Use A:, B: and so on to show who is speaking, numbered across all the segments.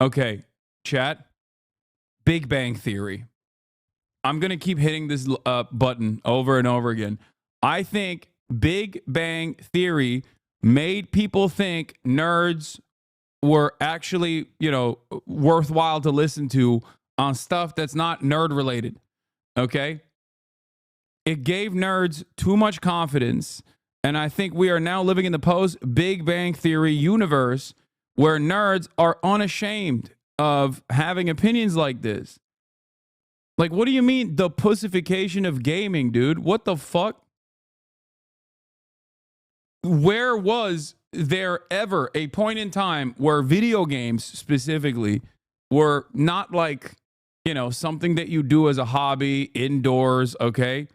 A: Okay, chat. Big Bang Theory. I'm going to keep hitting this button over and over again. I think Big Bang Theory made people think nerds were actually, worthwhile to listen to on stuff that's not nerd related. Okay? It gave nerds too much confidence. And I think we are now living in the post Big Bang Theory universe where nerds are unashamed of having opinions like this. Like, what do you mean the pussification of gaming, dude? What the fuck? Where was there ever a point in time where video games specifically were not like, something that you do as a hobby indoors, okay?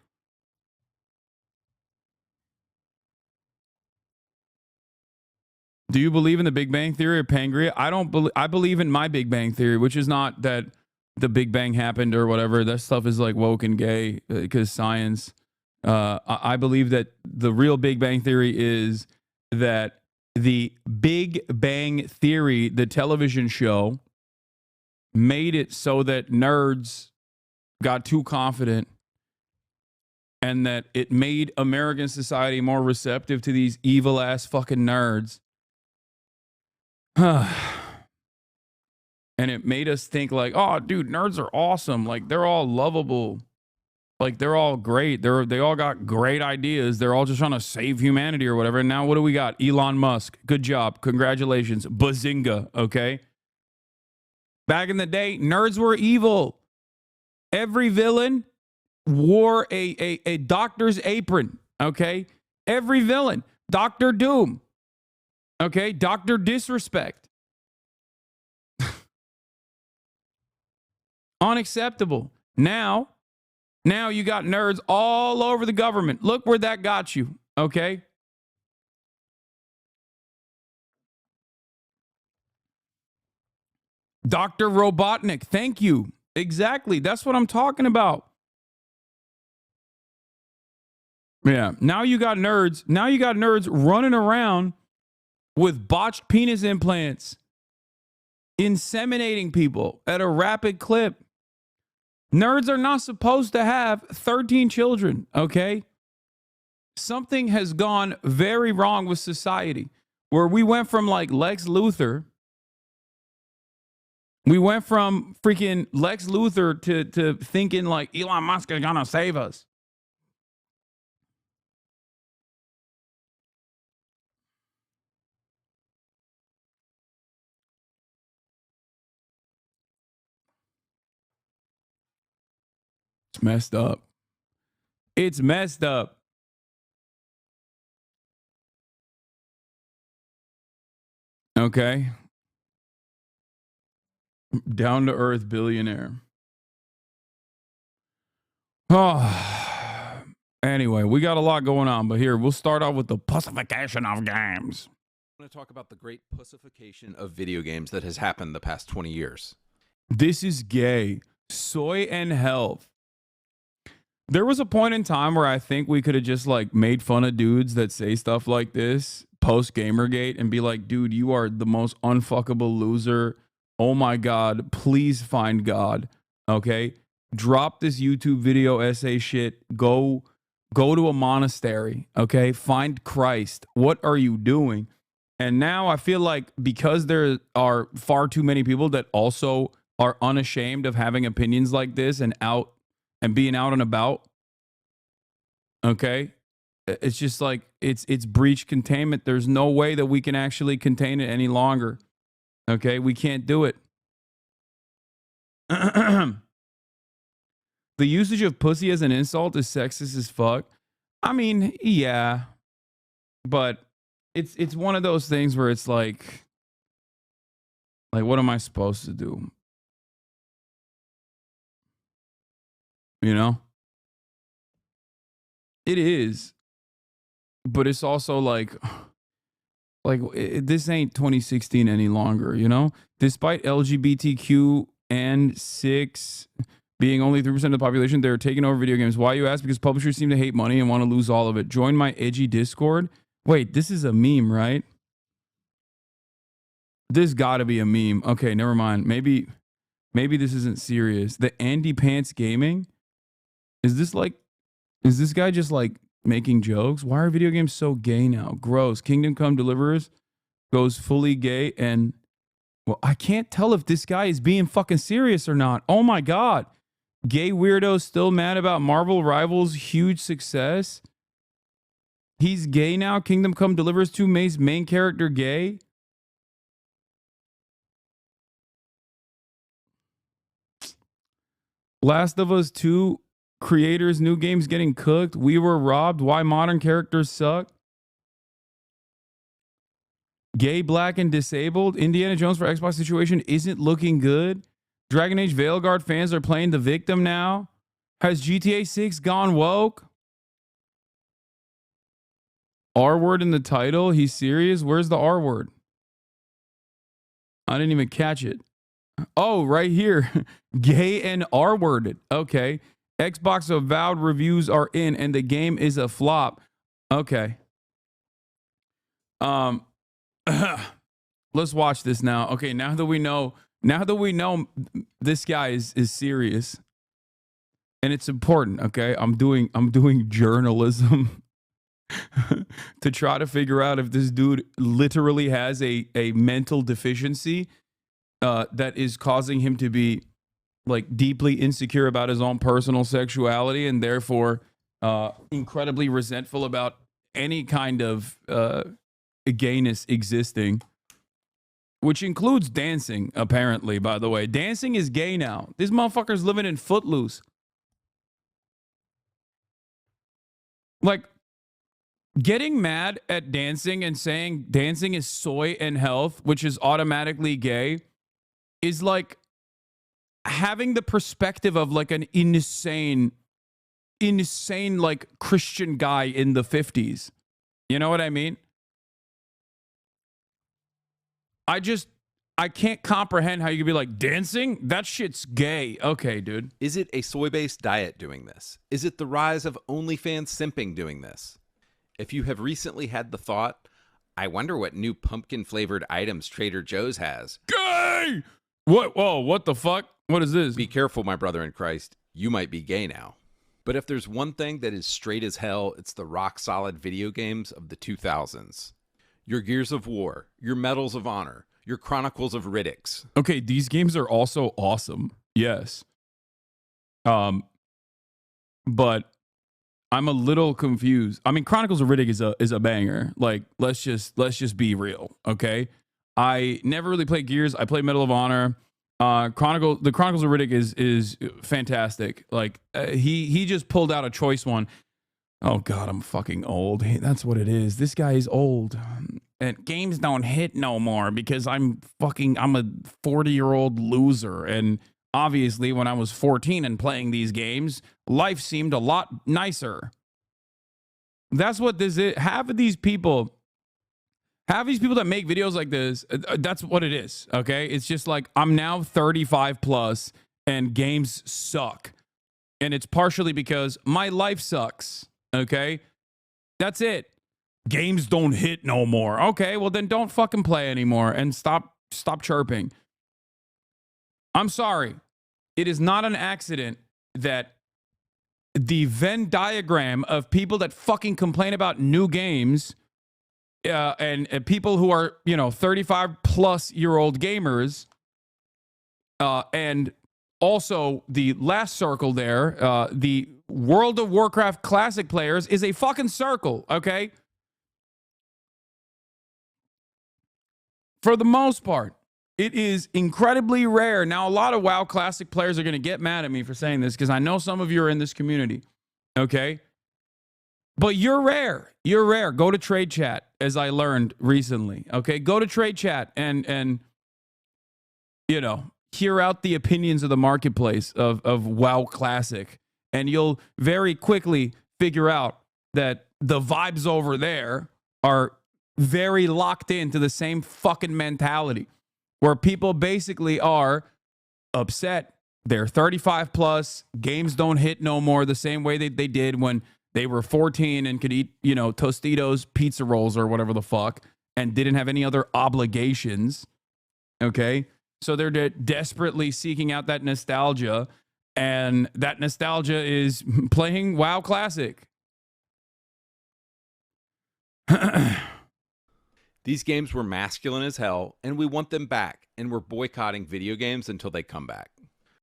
A: Do you believe in the Big Bang Theory or Pangria? I believe in my Big Bang Theory, which is not that the Big Bang happened or whatever. That stuff is like woke and gay because science. I believe that the real Big Bang Theory is that the Big Bang Theory, the television show, made it so that nerds got too confident and that it made American society more receptive to these evil ass fucking nerds. And it made us think like, oh, dude, nerds are awesome. Like, they're all lovable. Like, they're all great. They all got great ideas. They're all just trying to save humanity or whatever. And now what do we got? Elon Musk. Good job. Congratulations. Bazinga. Okay. Back in the day, nerds were evil. Every villain wore a doctor's apron. Okay. Every villain. Dr. Doom. Okay. Dr. Disrespect. Unacceptable. Now you got nerds all over the government. Look where that got you, okay? Dr. Robotnik, thank you. Exactly. That's what I'm talking about. Yeah. Now you got nerds. Now you got nerds running around with botched penis implants, inseminating people at a rapid clip. Nerds are not supposed to have 13 children, okay? Something has gone very wrong with society where we went from like Lex Luthor. We went from freaking Lex Luthor to thinking like Elon Musk is gonna save us. It's messed up. It's messed up. Okay. Down to earth billionaire. Oh. Anyway, we got a lot going on, but here, we'll start off with the pussification of games.
B: I'm going to talk about the great pussification of video games that has happened the past 20 years.
A: This is gay. Soy and health. There was a point in time where I think we could have just like made fun of dudes that say stuff like this post Gamergate and be like, dude, you are the most unfuckable loser. Oh my God, please find God. Okay. Drop this YouTube video essay shit. Go to a monastery. Okay. Find Christ. What are you doing? And now I feel like because there are far too many people that also are unashamed of having opinions like this and being out and about. Okay. It's just like, it's breach containment. There's no way that we can actually contain it any longer. Okay. We can't do it. The usage of pussy as an insult is sexist as fuck. I mean, yeah, but it's one of those things where it's like, what am I supposed to do? You know? It is. But it's also like this ain't 2016 any longer, you know? Despite LGBTQ and 6 being only 3% of the population, they're taking over video games. Why, you ask? Because publishers seem to hate money and want to lose all of it. Join my edgy Discord. Wait, this is a meme, right? This got to be a meme. Okay, never mind. Maybe this isn't serious. The AndyPants Gaming? Is this guy just like making jokes? Why are video games so gay now? Gross. Kingdom Come Deliverers goes fully gay, and well, I can't tell if this guy is being fucking serious or not. Oh my god. Gay weirdos still mad about Marvel Rivals' huge success? He's gay now? Kingdom Come Delivers 2 main character gay? Last of Us 2 creators, new games getting cooked. We were robbed. Why modern characters suck. Gay, black, and disabled. Indiana Jones for Xbox situation isn't looking good. Dragon Age Veilguard fans are playing the victim now. Has GTA 6 gone woke? R word in the title? He's serious? Where's the R word? I didn't even catch it. Oh, right here. Gay and R worded. Okay. Xbox avowed reviews are in and the game is a flop. Okay. Let's watch this now. Okay, now that we know this guy is serious. And it's important, okay? I'm doing journalism to try to figure out if this dude literally has a mental deficiency that is causing him to be like deeply insecure about his own personal sexuality and therefore incredibly resentful about any kind of gayness existing, which includes dancing, apparently, by the way. Dancing is gay now. This motherfucker's living in Footloose. Like, getting mad at dancing and saying dancing is soy and health, which is automatically gay, is like having the perspective of like an insane like Christian guy in the 50s. You know what I mean? I can't comprehend how you could be like, dancing? That shit's gay. Okay, dude.
B: Is it a soy-based diet doing this? Is it the rise of OnlyFans simping doing this? If you have recently had the thought, I wonder what new pumpkin-flavored items Trader Joe's has.
A: Gay! What? Whoa, what the fuck? What is this?
B: Be careful, my brother in Christ. You might be gay now. But if there's one thing that is straight as hell, it's the rock-solid video games of the 2000s. Your Gears of War, your Medals of Honor, your Chronicles of Riddicks.
A: Okay, these games are also awesome. Yes. But I'm a little confused. I mean, Chronicles of Riddick is a banger. Like, let's just be real, okay? I never really played Gears. I played Medal of Honor. The Chronicles of Riddick is fantastic. Like, he just pulled out a choice one. Oh God, I'm fucking old. That's what it is. This guy is old. And games don't hit no more because I'm a 40-year-old loser. And obviously when I was 14 and playing these games, life seemed a lot nicer. That's what this is. Half of these people that make videos like this, that's what it is. Okay. It's just like, I'm now 35 plus and games suck. And it's partially because my life sucks. Okay. That's it. Games don't hit no more. Okay, well then don't fucking play anymore and stop chirping. I'm sorry. It is not an accident that the Venn diagram of people that fucking complain about new games and people who are, 35 plus year old gamers and also the last circle there, the World of Warcraft classic players is a fucking circle, okay? For the most part, it is incredibly rare. Now, a lot of WoW Classic players are going to get mad at me for saying this because I know some of you are in this community, okay? But you're rare. You're rare. Go to Trade Chat, as I learned recently, okay? Go to Trade Chat and hear out the opinions of the marketplace of WoW Classic, and you'll very quickly figure out that the vibes over there are very locked into the same fucking mentality where people basically are upset. They're 35 plus. Games don't hit no more the same way they did when they were 14 and could eat, Tostitos, pizza rolls or whatever the fuck and didn't have any other obligations. Okay. So they're desperately seeking out that nostalgia, and that nostalgia is playing WoW Classic.
B: These games were masculine as hell, and we want them back, and we're boycotting video games until they come back.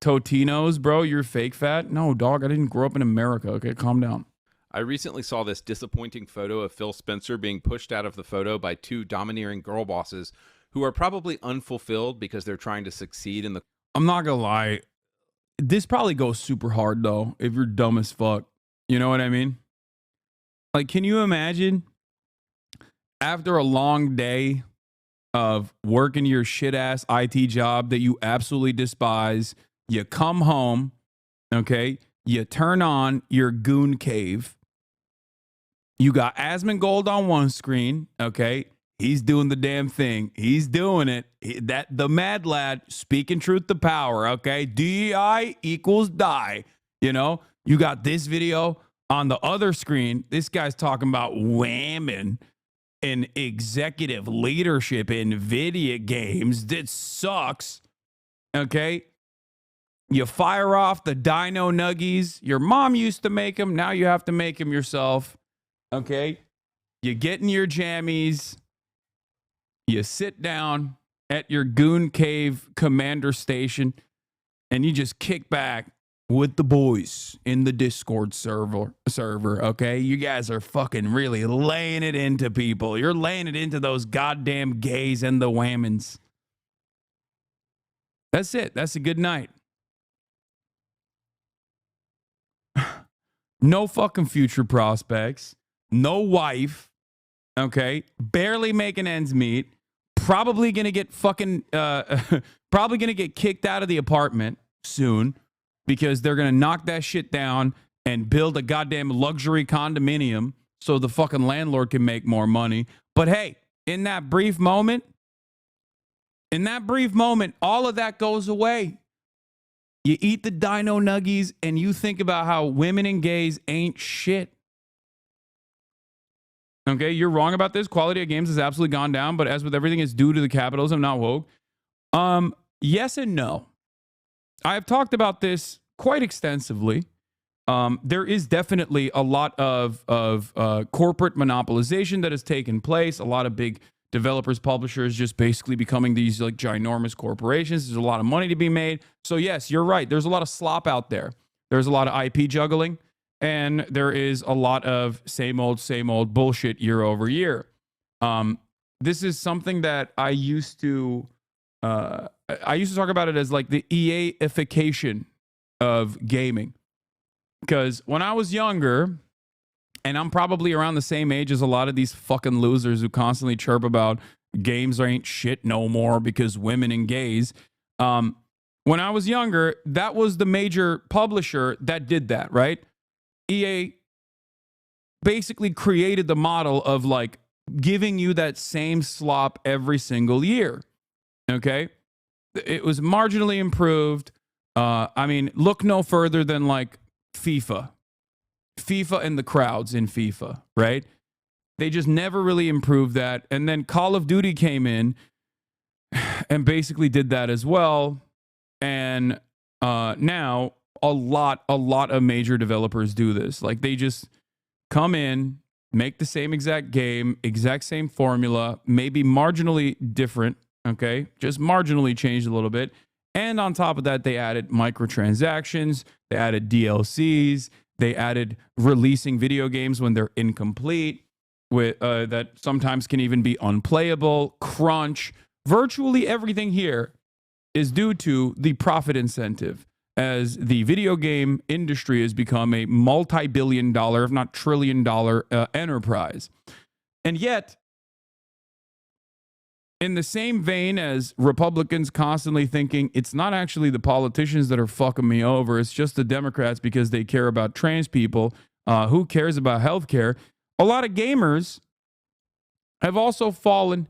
A: Totinos, bro, you're fake fat? No, dog, I didn't grow up in America. Okay, calm down.
B: I recently saw this disappointing photo of Phil Spencer being pushed out of the photo by two domineering girl bosses who are probably unfulfilled because they're trying to succeed in the...
A: I'm not gonna lie. This probably goes super hard, though, if you're dumb as fuck. You know what I mean? Like, can you imagine after a long day of working your shit ass IT job that you absolutely despise, you come home, okay? You turn on your goon cave. You got Asmongold on one screen, okay? He's doing the damn thing. He's doing it. The mad lad speaking truth to power, okay? DEI equals die. You know, you got this video on the other screen. This guy's talking about whamming and executive leadership in video games. That sucks, okay? You fire off the Dino Nuggies. Your mom used to make them. Now you have to make them yourself, okay? You get in your jammies. You sit down at your Goon Cave commander station, and you just kick back with the boys in the Discord server, okay? You guys are fucking really laying it into people. You're laying it into those goddamn gays and the whammons. That's it. That's a good night. No fucking future prospects. No wife. Okay, barely making ends meet, probably gonna get fucking, probably gonna get kicked out of the apartment soon because they're gonna knock that shit down and build a goddamn luxury condominium so the fucking landlord can make more money. But hey, in that brief moment, all of that goes away. You eat the Dino Nuggies and you think about how women and gays ain't shit. Okay, you're wrong about this. Quality of games has absolutely gone down, but as with everything, it's due to the capitalism, not woke. Yes and no. I have talked about this quite extensively. There is definitely a lot of corporate monopolization that has taken place. A lot of big developers, publishers just basically becoming these like ginormous corporations. There's a lot of money to be made. So yes, you're right. There's a lot of slop out there. There's a lot of IP juggling. And there is a lot of same old bullshit year over year. This is something that I used to talk about it as like the EA-ification of gaming. Because when I was younger, and I'm probably around the same age as a lot of these fucking losers who constantly chirp about games ain't shit no more because women and gays. When I was younger, that was the major publisher that did that, right? EA basically created the model of like giving you that same slop every single year. Okay. It was marginally improved. I mean, look no further than like FIFA and the crowds in FIFA, right? They just never really improved that. And then Call of Duty came in and basically did that as well. And now a lot of major developers do this. Like they just come in, make the same exact game, exact same formula, maybe marginally different, okay? Just marginally changed a little bit. And on top of that, they added microtransactions, they added DLCs, they added releasing video games when they're incomplete, with that sometimes can even be unplayable, crunch. Virtually everything here is due to the profit incentive, as the video game industry has become a multi-billion-dollar, if not trillion-dollar enterprise. And yet, in the same vein as Republicans constantly thinking it's not actually the politicians that are fucking me over, it's just the Democrats because they care about trans people, who cares about healthcare, a lot of gamers have also fallen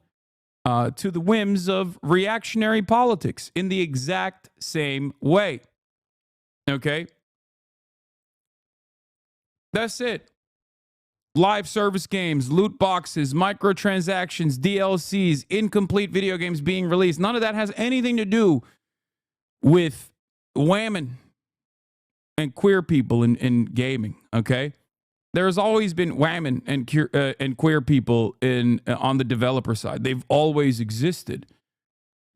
A: to the whims of reactionary politics in the exact same way. Okay? That's it. live service games, loot boxes, microtransactions, DLCs, incomplete video games being released. None of that has anything to do with women and queer people in gaming, okay? There's always been women and queer people on the developer side. They've always existed.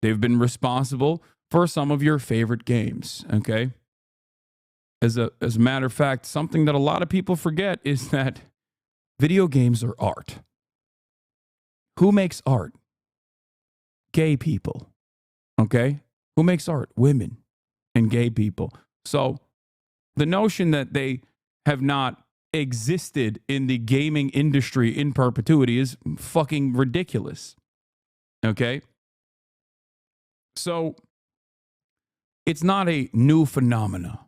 A: They've been responsible for some of your favorite games, okay? As a matter of fact, something that a lot of people forget is that video games are art. Who makes art? Gay people, okay? Who makes art? Women and gay people. So the notion that they have not existed in the gaming industry in perpetuity is fucking ridiculous, okay? So it's not a new phenomena.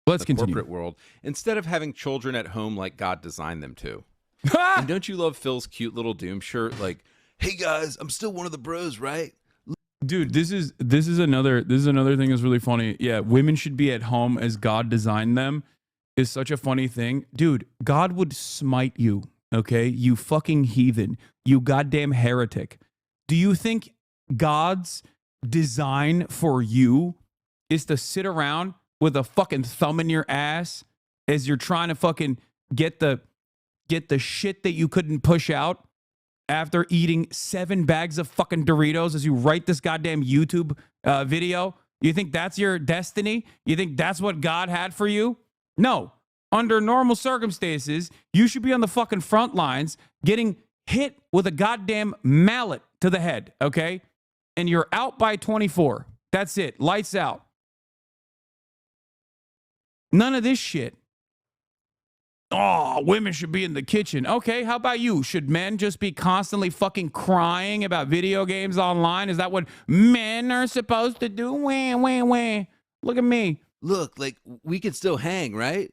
A: Let's continue.
B: Corporate world, instead of having children at home like God designed them to. And don't you love Phil's cute little Doom shirt? Like, hey guys, I'm still one of the bros, right?
A: Dude, this is another thing that's really funny. Yeah, women should be at home as God designed them is such a funny thing. Dude, God would smite you, okay? You fucking heathen. You goddamn heretic. Do you think God's design for you is to sit around with a fucking thumb in your ass as you're trying to fucking get the shit that you couldn't push out after eating 7 bags of fucking Doritos as you write this goddamn YouTube video? You think that's your destiny? You think that's what God had for you? No. Under normal circumstances, you should be on the fucking front lines getting hit with a goddamn mallet to the head, okay? And you're out by 24. That's it. Lights out. None of this shit. Oh, women should be in the kitchen. Okay, how about you? Should men just be constantly fucking crying about video games online? Is that what men are supposed to do? Wah, wah, wah. Look at me.
B: Look, like, we could still hang, right?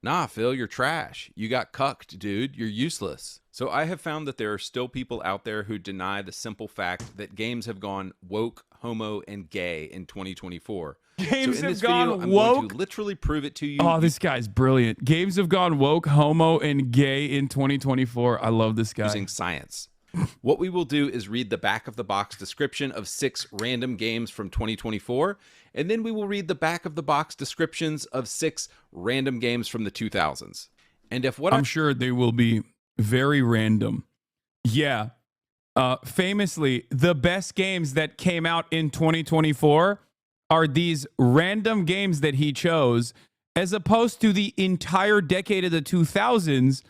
B: Nah, Phil, you're trash. You got cucked, dude. You're useless. So I have found that there are still people out there who deny the simple fact that games have gone woke, homo, and gay in 2024.
A: Games
B: so in
A: have
B: this
A: gone
B: video, I'm
A: woke.
B: going to literally prove it to you.
A: Oh, this guy's brilliant. Games have gone woke, homo, and gay in 2024. I love this guy.
B: Using science. What we will do is read the back of the box description of 6 random games from 2024, and then we will read the back of the box descriptions of 6 random games from the 2000s. And if what
A: I'm sure they will be very random. Yeah. Famously, the best games that came out in 2024 are these random games that he chose, as opposed to the entire decade of the 2000s,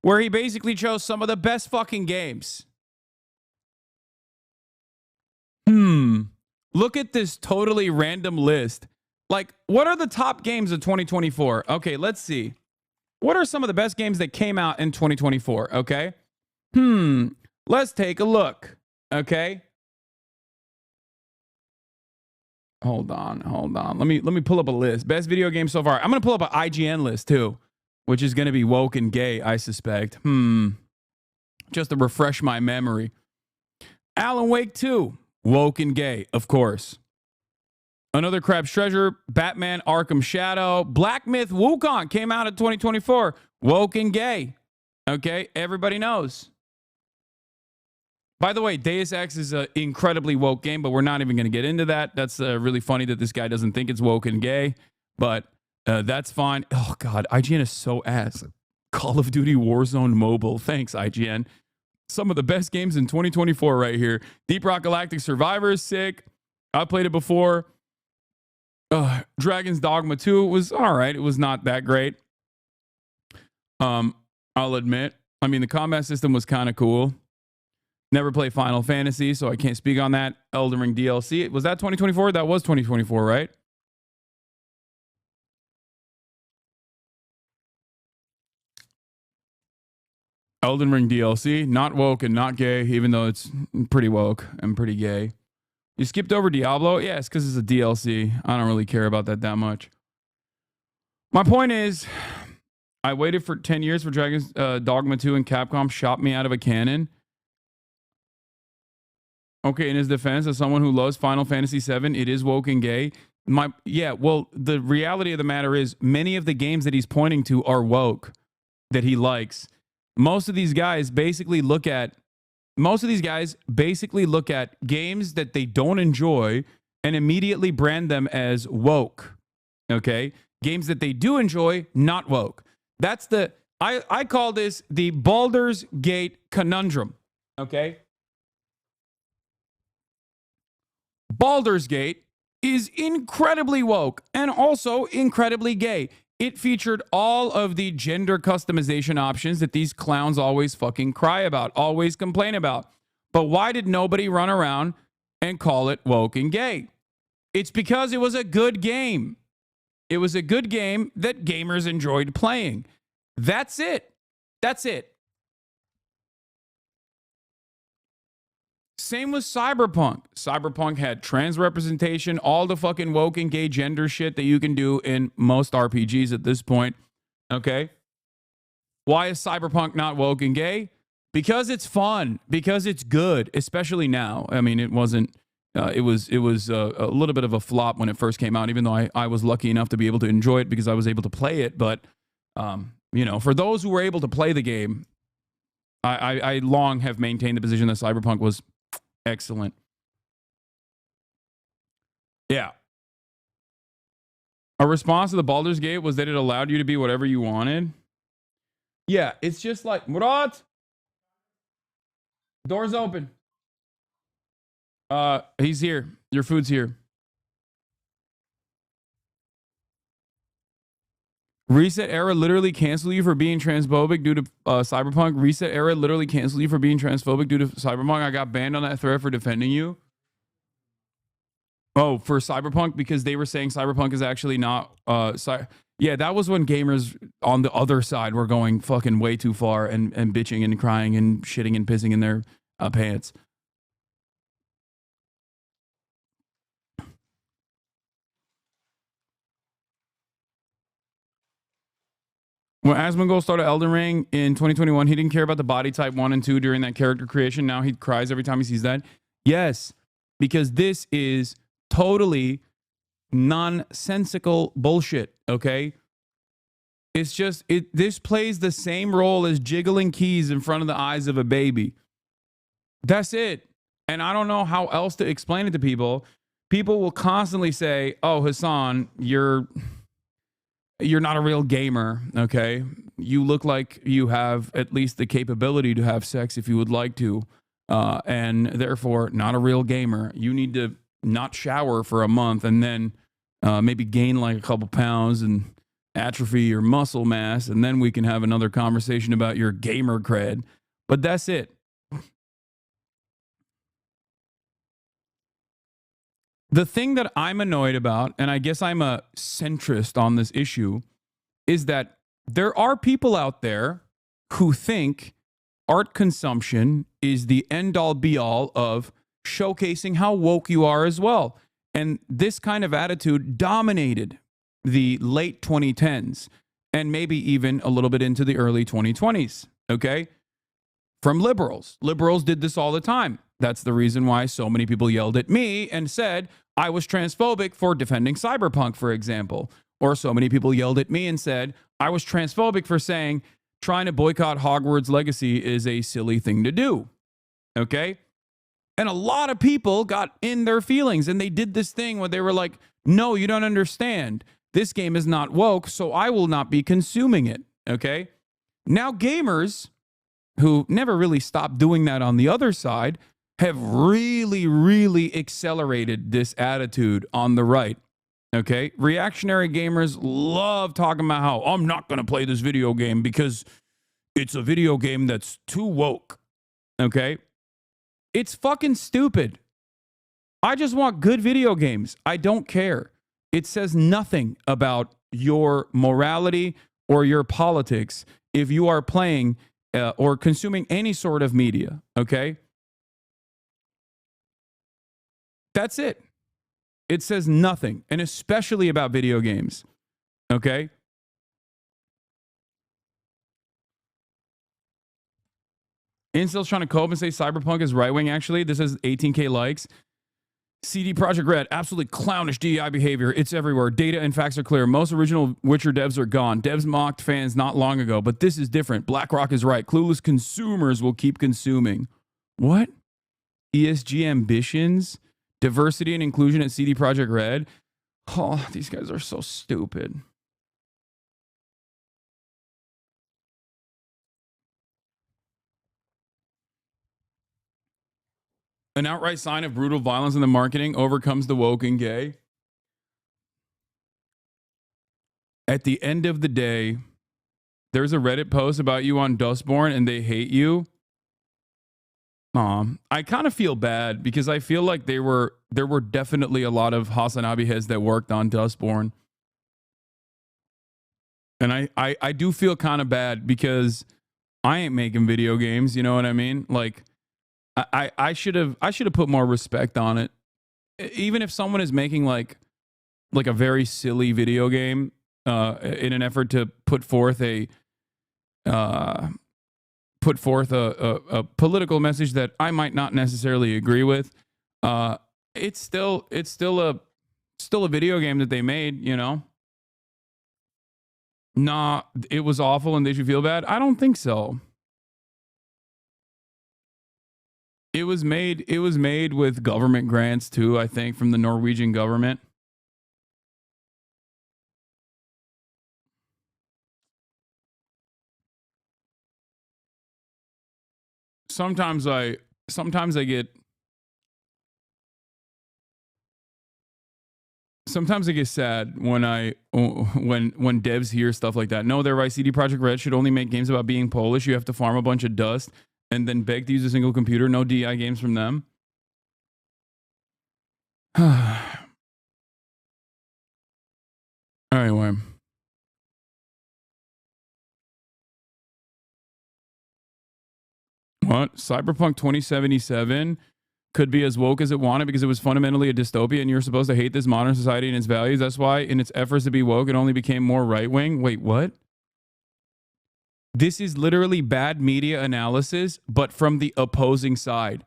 A: where he basically chose some of the best fucking games. Look at this totally random list. Like, what are the top games of 2024? Okay, let's see. What are some of the best games that came out in 2024? Okay. Let's take a look. Okay. Hold on. Let me pull up a list. Best video game so far. I'm going to pull up an IGN list too, which is going to be woke and gay, I suspect. Just to refresh my memory. Alan Wake 2, woke and gay, of course. Another Crab's Treasure, Batman Arkham Shadow, Black Myth Wukong came out in 2024, woke and gay. Okay, everybody knows. By the way, Deus Ex is an incredibly woke game, but we're not even going to get into that. That's really funny that this guy doesn't think it's woke and gay, but that's fine. Oh, God, IGN is so ass. Call of Duty Warzone Mobile. Thanks, IGN. Some of the best games in 2024 right here. Deep Rock Galactic Survivor is sick. I played it before. Dragon's Dogma 2 was all right. It was not that great. I'll admit. I mean, the combat system was kind of cool. Never played Final Fantasy, so I can't speak on that. Elden Ring DLC. Was that 2024? That was 2024, right? Elden Ring DLC. Not woke and not gay, even though it's pretty woke and pretty gay. You skipped over Diablo? Yeah, it's because it's a DLC. I don't really care about that much. My point is, I waited for 10 years for Dragon's Dogma 2 and Capcom shot me out of a cannon. Okay, in his defense, as someone who loves Final Fantasy VII, it is woke and gay. Well, the reality of the matter is many of the games that he's pointing to are woke that he likes. Most of these guys basically look at games that they don't enjoy and immediately brand them as woke. Okay? Games that they do enjoy, not woke. That's I call this the Baldur's Gate conundrum. Okay? Baldur's Gate is incredibly woke and also incredibly gay. It featured all of the gender customization options that these clowns always fucking cry about, always complain about. But why did nobody run around and call it woke and gay? It's because it was a good game. It was a good game that gamers enjoyed playing. That's it. That's it. Same with Cyberpunk. Cyberpunk had trans representation, all the fucking woke and gay gender shit that you can do in most RPGs at this point. Okay? Why is Cyberpunk not woke and gay? Because it's fun. Because it's good, especially now. I mean, it wasn't. It was a little bit of a flop when it first came out, even though I was lucky enough to be able to enjoy it because I was able to play it. But, for those who were able to play the game, I long have maintained the position that Cyberpunk was excellent. Yeah. A response to the Baldur's Gate was that it allowed you to be whatever you wanted. Yeah, it's just like, Murat, door's open. He's here. Your food's here. Reset Era literally canceled you for being transphobic due to Cyberpunk. Reset Era literally canceled you for being transphobic due to Cyberpunk. I got banned on that thread for defending you. Oh, for Cyberpunk, because they were saying Cyberpunk is actually not. Yeah, that was when gamers on the other side were going fucking way too far and bitching and crying and shitting and pissing in their pants. When Asmongold started Elden Ring in 2021, he didn't care about the body type 1 and 2 during that character creation. Now he cries every time he sees that. Yes, because this is totally nonsensical bullshit, okay? It's just, this plays the same role as jiggling keys in front of the eyes of a baby. That's it. And I don't know how else to explain it to people. People will constantly say, oh, Hasan, you're not a real gamer, okay? You look like you have at least the capability to have sex if you would like to, and therefore not a real gamer. You need to not shower for a month and then maybe gain like a couple pounds and atrophy your muscle mass, and then we can have another conversation about your gamer cred. But that's it. The thing that I'm annoyed about, and I guess I'm a centrist on this issue, is that there are people out there who think art consumption is the end-all be-all of showcasing how woke you are as well. And this kind of attitude dominated the late 2010s and maybe even a little bit into the early 2020s, okay? From liberals. Liberals did this all the time. That's the reason why so many people yelled at me and said I was transphobic for defending Cyberpunk, for example. Or so many people yelled at me and said I was transphobic for saying trying to boycott Hogwarts Legacy is a silly thing to do. Okay? And a lot of people got in their feelings and they did this thing where they were like, no, you don't understand. This game is not woke, so I will not be consuming it. Okay? Now gamers who never really stopped doing that on the other side have really, really accelerated this attitude on the right. Okay? Reactionary gamers love talking about how I'm not going to play this video game because it's a video game that's too woke. Okay? It's fucking stupid. I just want good video games. I don't care. It says nothing about your morality or your politics if you are playing or consuming any sort of media. Okay? That's it. It says nothing, and especially about video games. Okay? Incel's trying to cope and say Cyberpunk is right-wing, actually. This has 18K likes. CD Projekt Red, absolutely clownish DEI behavior. It's everywhere. Data and facts are clear. Most original Witcher devs are gone. Devs mocked fans not long ago, but this is different. BlackRock is right. Clueless consumers will keep consuming. What? ESG ambitions? Diversity and inclusion at CD Projekt Red? Oh, these guys are so stupid. An outright sign of brutal violence in the marketing overcomes the woke and gay. At the end of the day, there's a Reddit post about you on Dustborn and they hate you. I kind of feel bad because I feel like there were definitely a lot of Hasan Piker that worked on Dustborn. And I do feel kind of bad because I ain't making video games, you know what I mean? Like I should have put more respect on it. Even if someone is making like a very silly video game in an effort to put forth a political message that I might not necessarily agree with, it's still a video game that they made, you know? Nah, it was awful and they should feel bad. I don't think so. It was made with government grants too, I think, from the Norwegian government. Sometimes I get sad when when devs hear stuff like that. No, they're right. CD Projekt Red should only make games about being Polish. You have to farm a bunch of dust and then beg to use a single computer. No DI games from them. Anyway. What? Cyberpunk 2077 could be as woke as it wanted because it was fundamentally a dystopia and you're supposed to hate this modern society and its values. That's why in its efforts to be woke, it only became more right-wing. Wait, what? This is literally bad media analysis, but from the opposing side.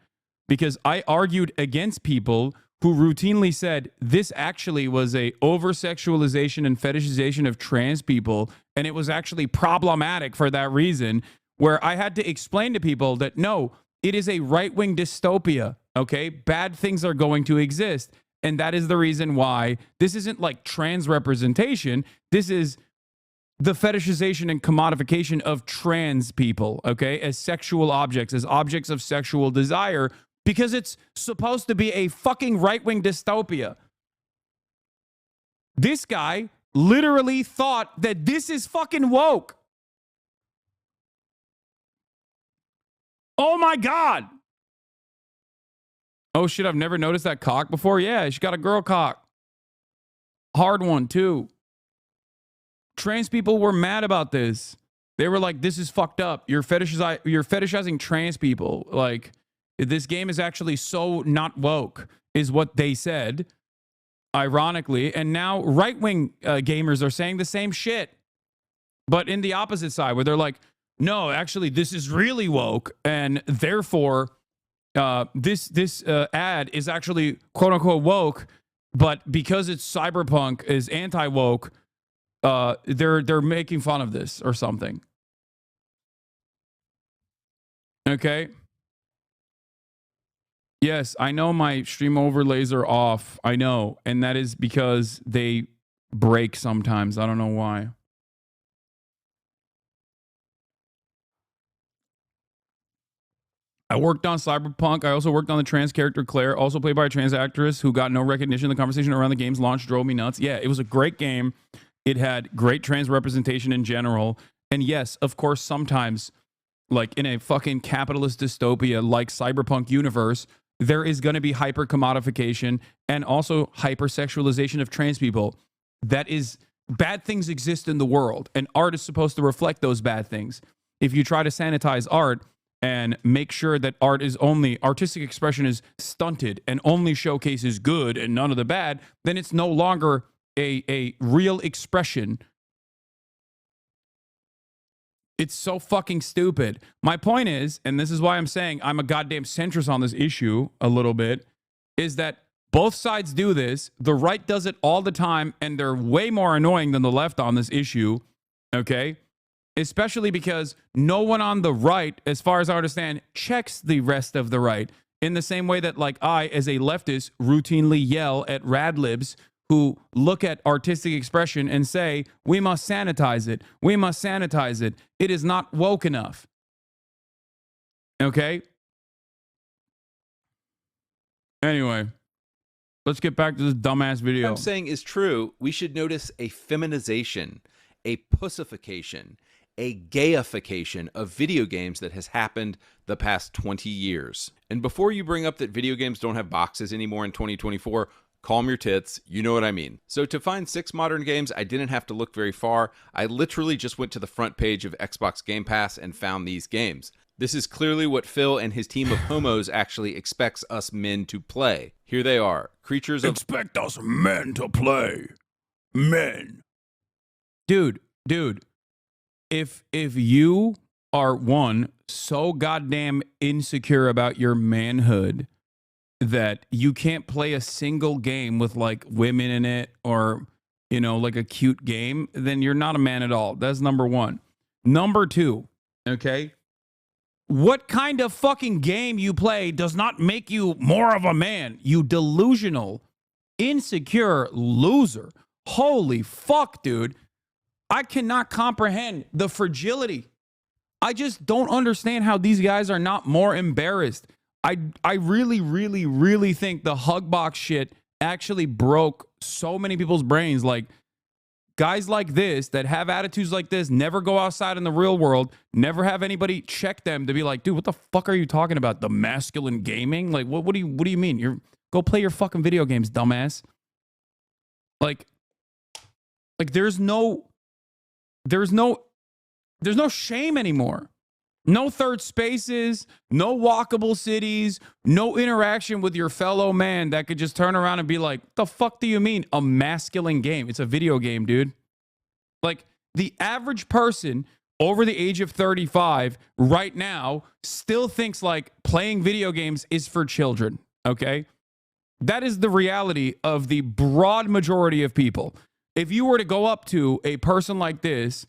A: Because I argued against people who routinely said this actually was a over-sexualization and fetishization of trans people, and it was actually problematic for that reason, where I had to explain to people that no, it is a right-wing dystopia, okay? Bad things are going to exist, and that is the reason why this isn't like trans representation. This is the fetishization and commodification of trans people, okay, as sexual objects, as objects of sexual desire, because it's supposed to be a fucking right-wing dystopia. This guy literally thought that this is fucking woke. Oh my God. Oh shit, I've never noticed that cock before. Yeah, she got a girl cock. Hard one too. Trans people were mad about this. They were like, this is fucked up. You're fetishizing trans people. Like, this game is actually so not woke, is what they said, ironically. And now right-wing gamers are saying the same shit, but in the opposite side, where they're like, no, actually, this is really woke, and therefore, this ad is actually quote unquote woke, but because it's cyberpunk is anti-woke, they're making fun of this or something. Okay. Yes, I know my stream overlays are off. I know, and that is because they break sometimes. I don't know why. I worked on Cyberpunk. I also worked on the trans character Claire, also played by a trans actress who got no recognition. The conversation around the game's launch drove me nuts. Yeah, it was a great game. It had great trans representation in general. And yes, of course, sometimes, like in a fucking capitalist dystopia like Cyberpunk universe, there is going to be hyper commodification and also hypersexualization of trans people. That is, bad things exist in the world, and art is supposed to reflect those bad things. If you try to sanitize art and make sure that artistic expression is stunted and only showcases good and none of the bad, then it's no longer a real expression. It's so fucking stupid. My point is, and this is why I'm saying I'm a goddamn centrist on this issue a little bit, is that Both sides do this. The right does it all the time, and they're way more annoying than the left on this issue, okay? Especially because no one on the right, as far as I understand, checks the rest of the right. In the same way that, like, I, as a leftist, routinely yell at radlibs who look at artistic expression and say, we must sanitize it. We must sanitize it. It is not woke enough. Okay? Anyway, let's get back to this dumbass video.
B: What I'm saying is true. We should notice a feminization, a pussification, a gayification of video games that has happened the past 20 years. And before you bring up that video games don't have boxes anymore in 2024, calm your tits. You know what I mean. So to find 6 modern games, I didn't have to look very far. I literally just went to the front page of Xbox Game Pass and found these games. This is clearly what Phil and his team of homos actually expects us men to play. Here they are. Creatures of...
A: Expect us men to play. Men. Dude. If you are, one, so goddamn insecure about your manhood that you can't play a single game with, like, women in it or, you know, like a cute game, then you're not a man at all. That's number one. Number two, okay? What kind of fucking game you play does not make you more of a man, you delusional, insecure loser. Holy fuck, dude. I cannot comprehend the fragility. I just don't understand how these guys are not more embarrassed. I really think the hug box shit actually broke so many people's brains. Like, guys like this that have attitudes like this never go outside in the real world, never have anybody check them to be like, dude, what the fuck are you talking about? The masculine gaming? Like, what do you mean? Go play your fucking video games, dumbass. Like there's no shame anymore. No third spaces, no walkable cities, no interaction with your fellow man that could just turn around and be like, the fuck do you mean a masculine game? It's a video game, dude. Like, the average person over the age of 35 right now still thinks like playing video games is for children, okay? That is the reality of the broad majority of people. If you were to go up to a person like this,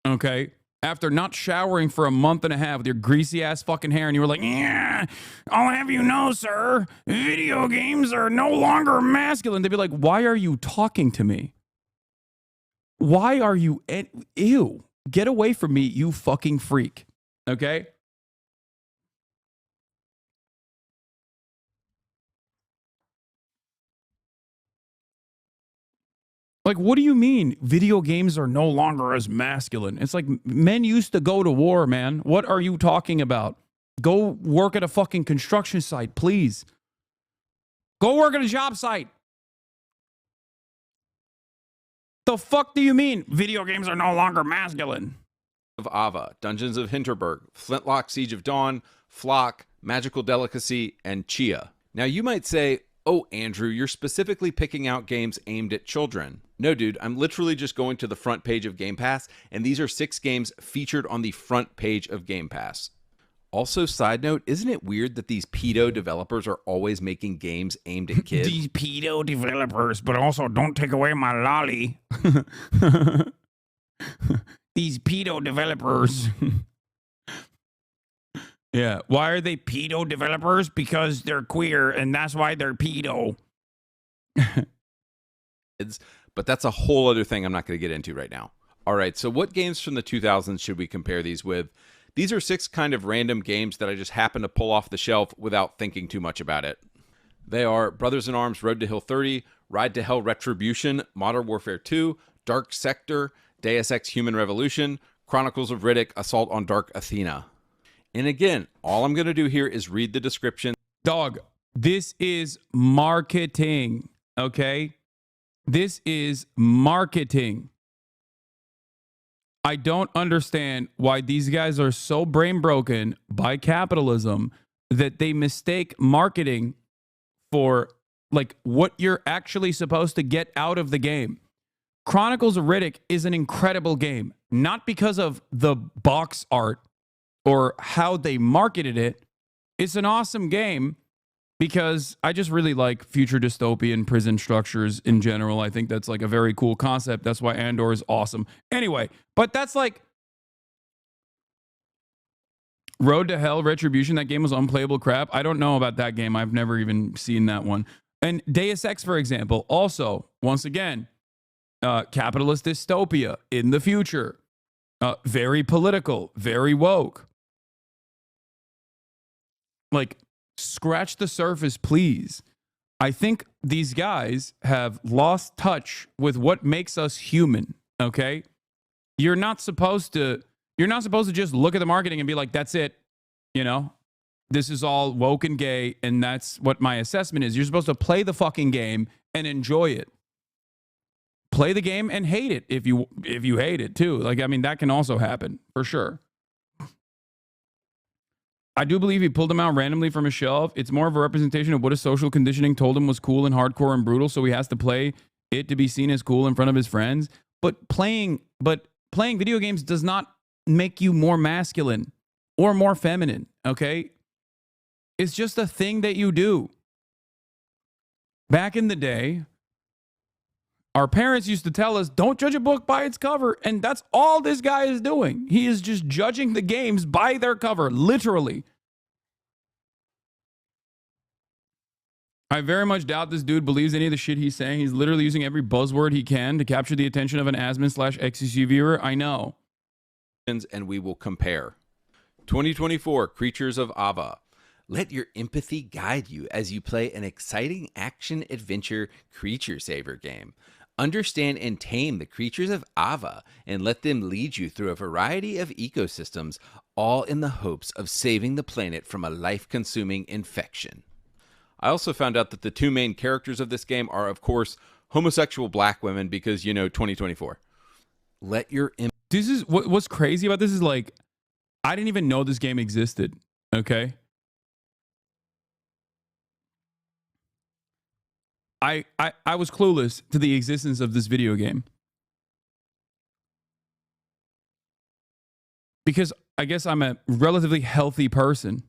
A: okay, after not showering for a month and a half with your greasy ass fucking hair, and you were like, yeah, I'll have you know, sir, video games are no longer masculine. They'd be like, why are you talking to me? Why are you, ew, get away from me, you fucking freak. Okay? Like, what do you mean video games are no longer as masculine? It's like men used to go to war, man. What are you talking about? Go work at a fucking construction site, please. Go work at a job site. The fuck do you mean video games are no longer masculine?
B: Of Ava, Dungeons of Hinterberg, Flintlock Siege of Dawn, Flock, Magical Delicacy, and Chia. Now you might say, oh, Andrew, you're specifically picking out games aimed at children. No, dude, I'm literally just going to the front page of Game Pass, and these are 6 games featured on the front page of Game Pass. Also, side note, isn't it weird that these pedo developers are always making games aimed at kids?
A: These pedo developers, but also don't take away my lolly. These pedo developers. Yeah. Why are they pedo developers? Because they're queer, and that's why they're pedo.
B: But that's a whole other thing I'm not going to get into right now. All right, so what games from the 2000s should we compare these with? These are 6 kind of random games that I just happened to pull off the shelf without thinking too much about it. They are Brothers in Arms Road to Hill 30, Ride to Hell Retribution, Modern Warfare 2, Dark Sector, Deus Ex Human Revolution, Chronicles of Riddick, Assault on Dark Athena. And again, all I'm going to do here is read the description.
A: Dog, this is marketing, okay? This is marketing. I don't understand why these guys are so brain broken by capitalism that they mistake marketing for like what you're actually supposed to get out of the game. Chronicles of Riddick is an incredible game, not because of the box art or how they marketed it. It's an awesome game, because I just really like future dystopian prison structures in general. I think that's like a very cool concept. That's why Andor is awesome. Anyway, but that's like Road to Hell Retribution. That game was unplayable crap. I don't know about that game. I've never even seen that one. And Deus Ex, for example, also, once again, capitalist dystopia in the future. Very political, very woke. Like, scratch the surface, please. I think these guys have lost touch with what makes us human, okay? You're not supposed to just look at the marketing and be like, that's it, you know? This is all woke and gay, and that's what my assessment is. You're supposed to play the fucking game and enjoy it. Play the game and hate it if you hate it too. Like, I mean, that can also happen for sure. I do believe he pulled him out randomly from a shelf. It's more of a representation of what his social conditioning told him was cool and hardcore and brutal, so he has to play it to be seen as cool in front of his friends. But playing video games does not make you more masculine or more feminine, okay? It's just a thing that you do. Back in the day, our parents used to tell us, don't judge a book by its cover. And that's all this guy is doing. He is just judging the games by their cover, literally. I very much doubt this dude believes any of the shit he's saying. He's literally using every buzzword he can to capture the attention of an Asmon/XCC viewer. I know.
B: And we will compare. 2024 Creatures of Ava. Let your empathy guide you as you play an exciting action-adventure creature saver game. Understand and tame the creatures of Ava and let them lead you through a variety of ecosystems, all in the hopes of saving the planet from a life-consuming infection. I also found out that the two main characters of this game are, of course, homosexual black women because, 2024. Let your...
A: This is... What's crazy about this is, like, I didn't even know this game existed, okay? I was clueless to the existence of this video game. Because I guess I'm a relatively healthy person.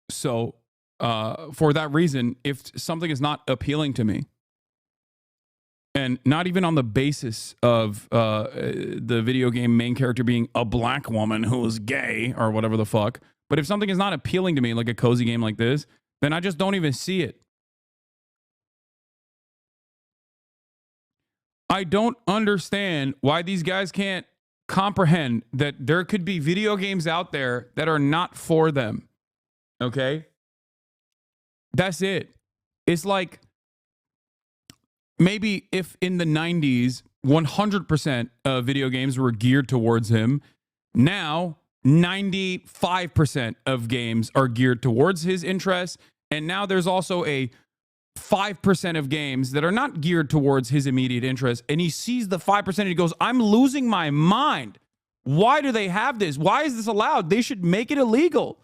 A: So, for that reason, if something is not appealing to me, and not even on the basis of the video game main character being a black woman who is gay or whatever the fuck, but if something is not appealing to me, like a cozy game like this, then I just don't even see it. I don't understand why these guys can't comprehend that there could be video games out there that are not for them. Okay? That's it. It's like maybe if in the 90s, 100% of video games were geared towards him, now 95% of games are geared towards his interests. And now there's also a 5% of games that are not geared towards his immediate interests. And he sees the 5% and he goes, I'm losing my mind. Why do they have this? Why is this allowed? They should make it illegal.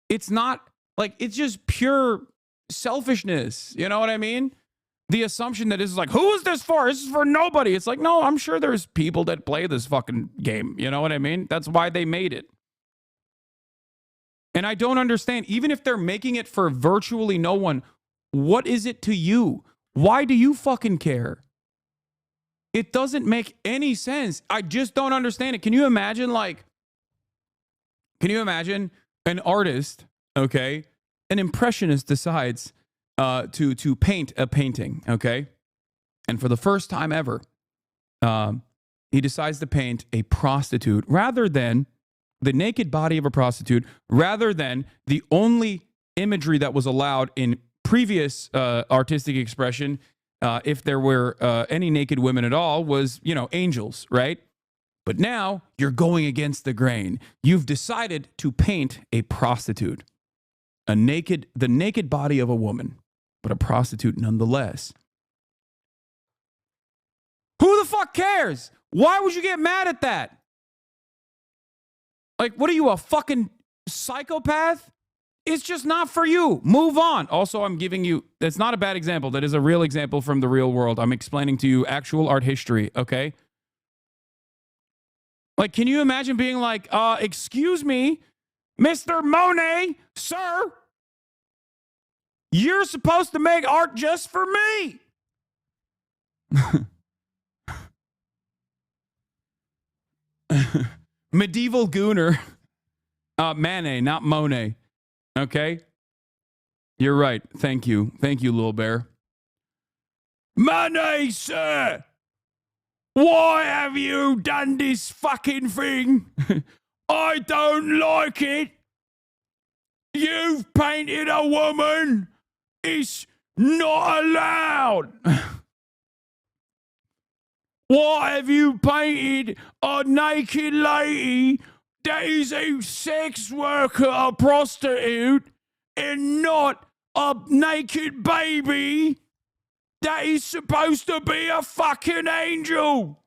A: It's not like, it's just pure selfishness. You know what I mean? The assumption that this is like, who is this for? This is for nobody. It's like, no, I'm sure there's people that play this fucking game. You know what I mean? That's why they made it. And I don't understand, even if they're making it for virtually no one, what is it to you? Why do you fucking care? It doesn't make any sense. I just don't understand it. Can you imagine an artist, okay, an impressionist decides to paint a painting, okay? And for the first time ever, he decides to paint a prostitute rather than the naked body of a prostitute, rather than the only imagery that was allowed in previous artistic expression, if there were any naked women at all, was, angels, right? But now you're going against the grain. You've decided to paint a prostitute, the naked body of a woman, but a prostitute nonetheless. Who the fuck cares? Why would you get mad at that? Like, what are you, a fucking psychopath? It's just not for you. Move on. Also, I'm giving you, that's not a bad example. That is a real example from the real world. I'm explaining to you actual art history, okay? Like, can you imagine being like, excuse me, Mr. Monet, sir, you're supposed to make art just for me. Medieval Gooner. Manet, not Monet. Okay? You're right. Thank you. Thank you, little bear. Manet, sir! Why have you done this fucking thing? I don't like it. You've painted a woman. It's not allowed. Why have you painted a naked lady that is a sex worker, a prostitute, and not a naked baby that is supposed to be a fucking angel?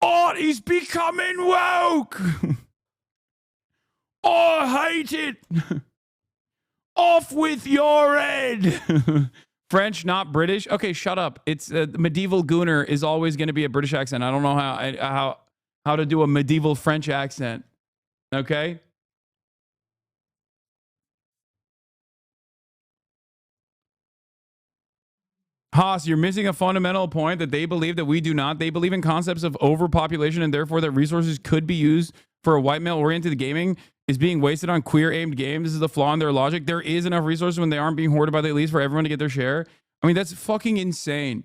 A: Art is becoming woke. I hate it. Off with your head. French, not British. Okay, shut up. It's medieval gooner is always going to be a British accent. I don't know how to do a medieval French accent. Okay? Haas, you're missing a fundamental point that they believe that we do not. They believe in concepts of overpopulation and therefore that resources could be used for a white male-oriented gaming is being wasted on queer-aimed games. This is the flaw in their logic. There is enough resources when they aren't being hoarded by the elites for everyone to get their share. I mean, that's fucking insane.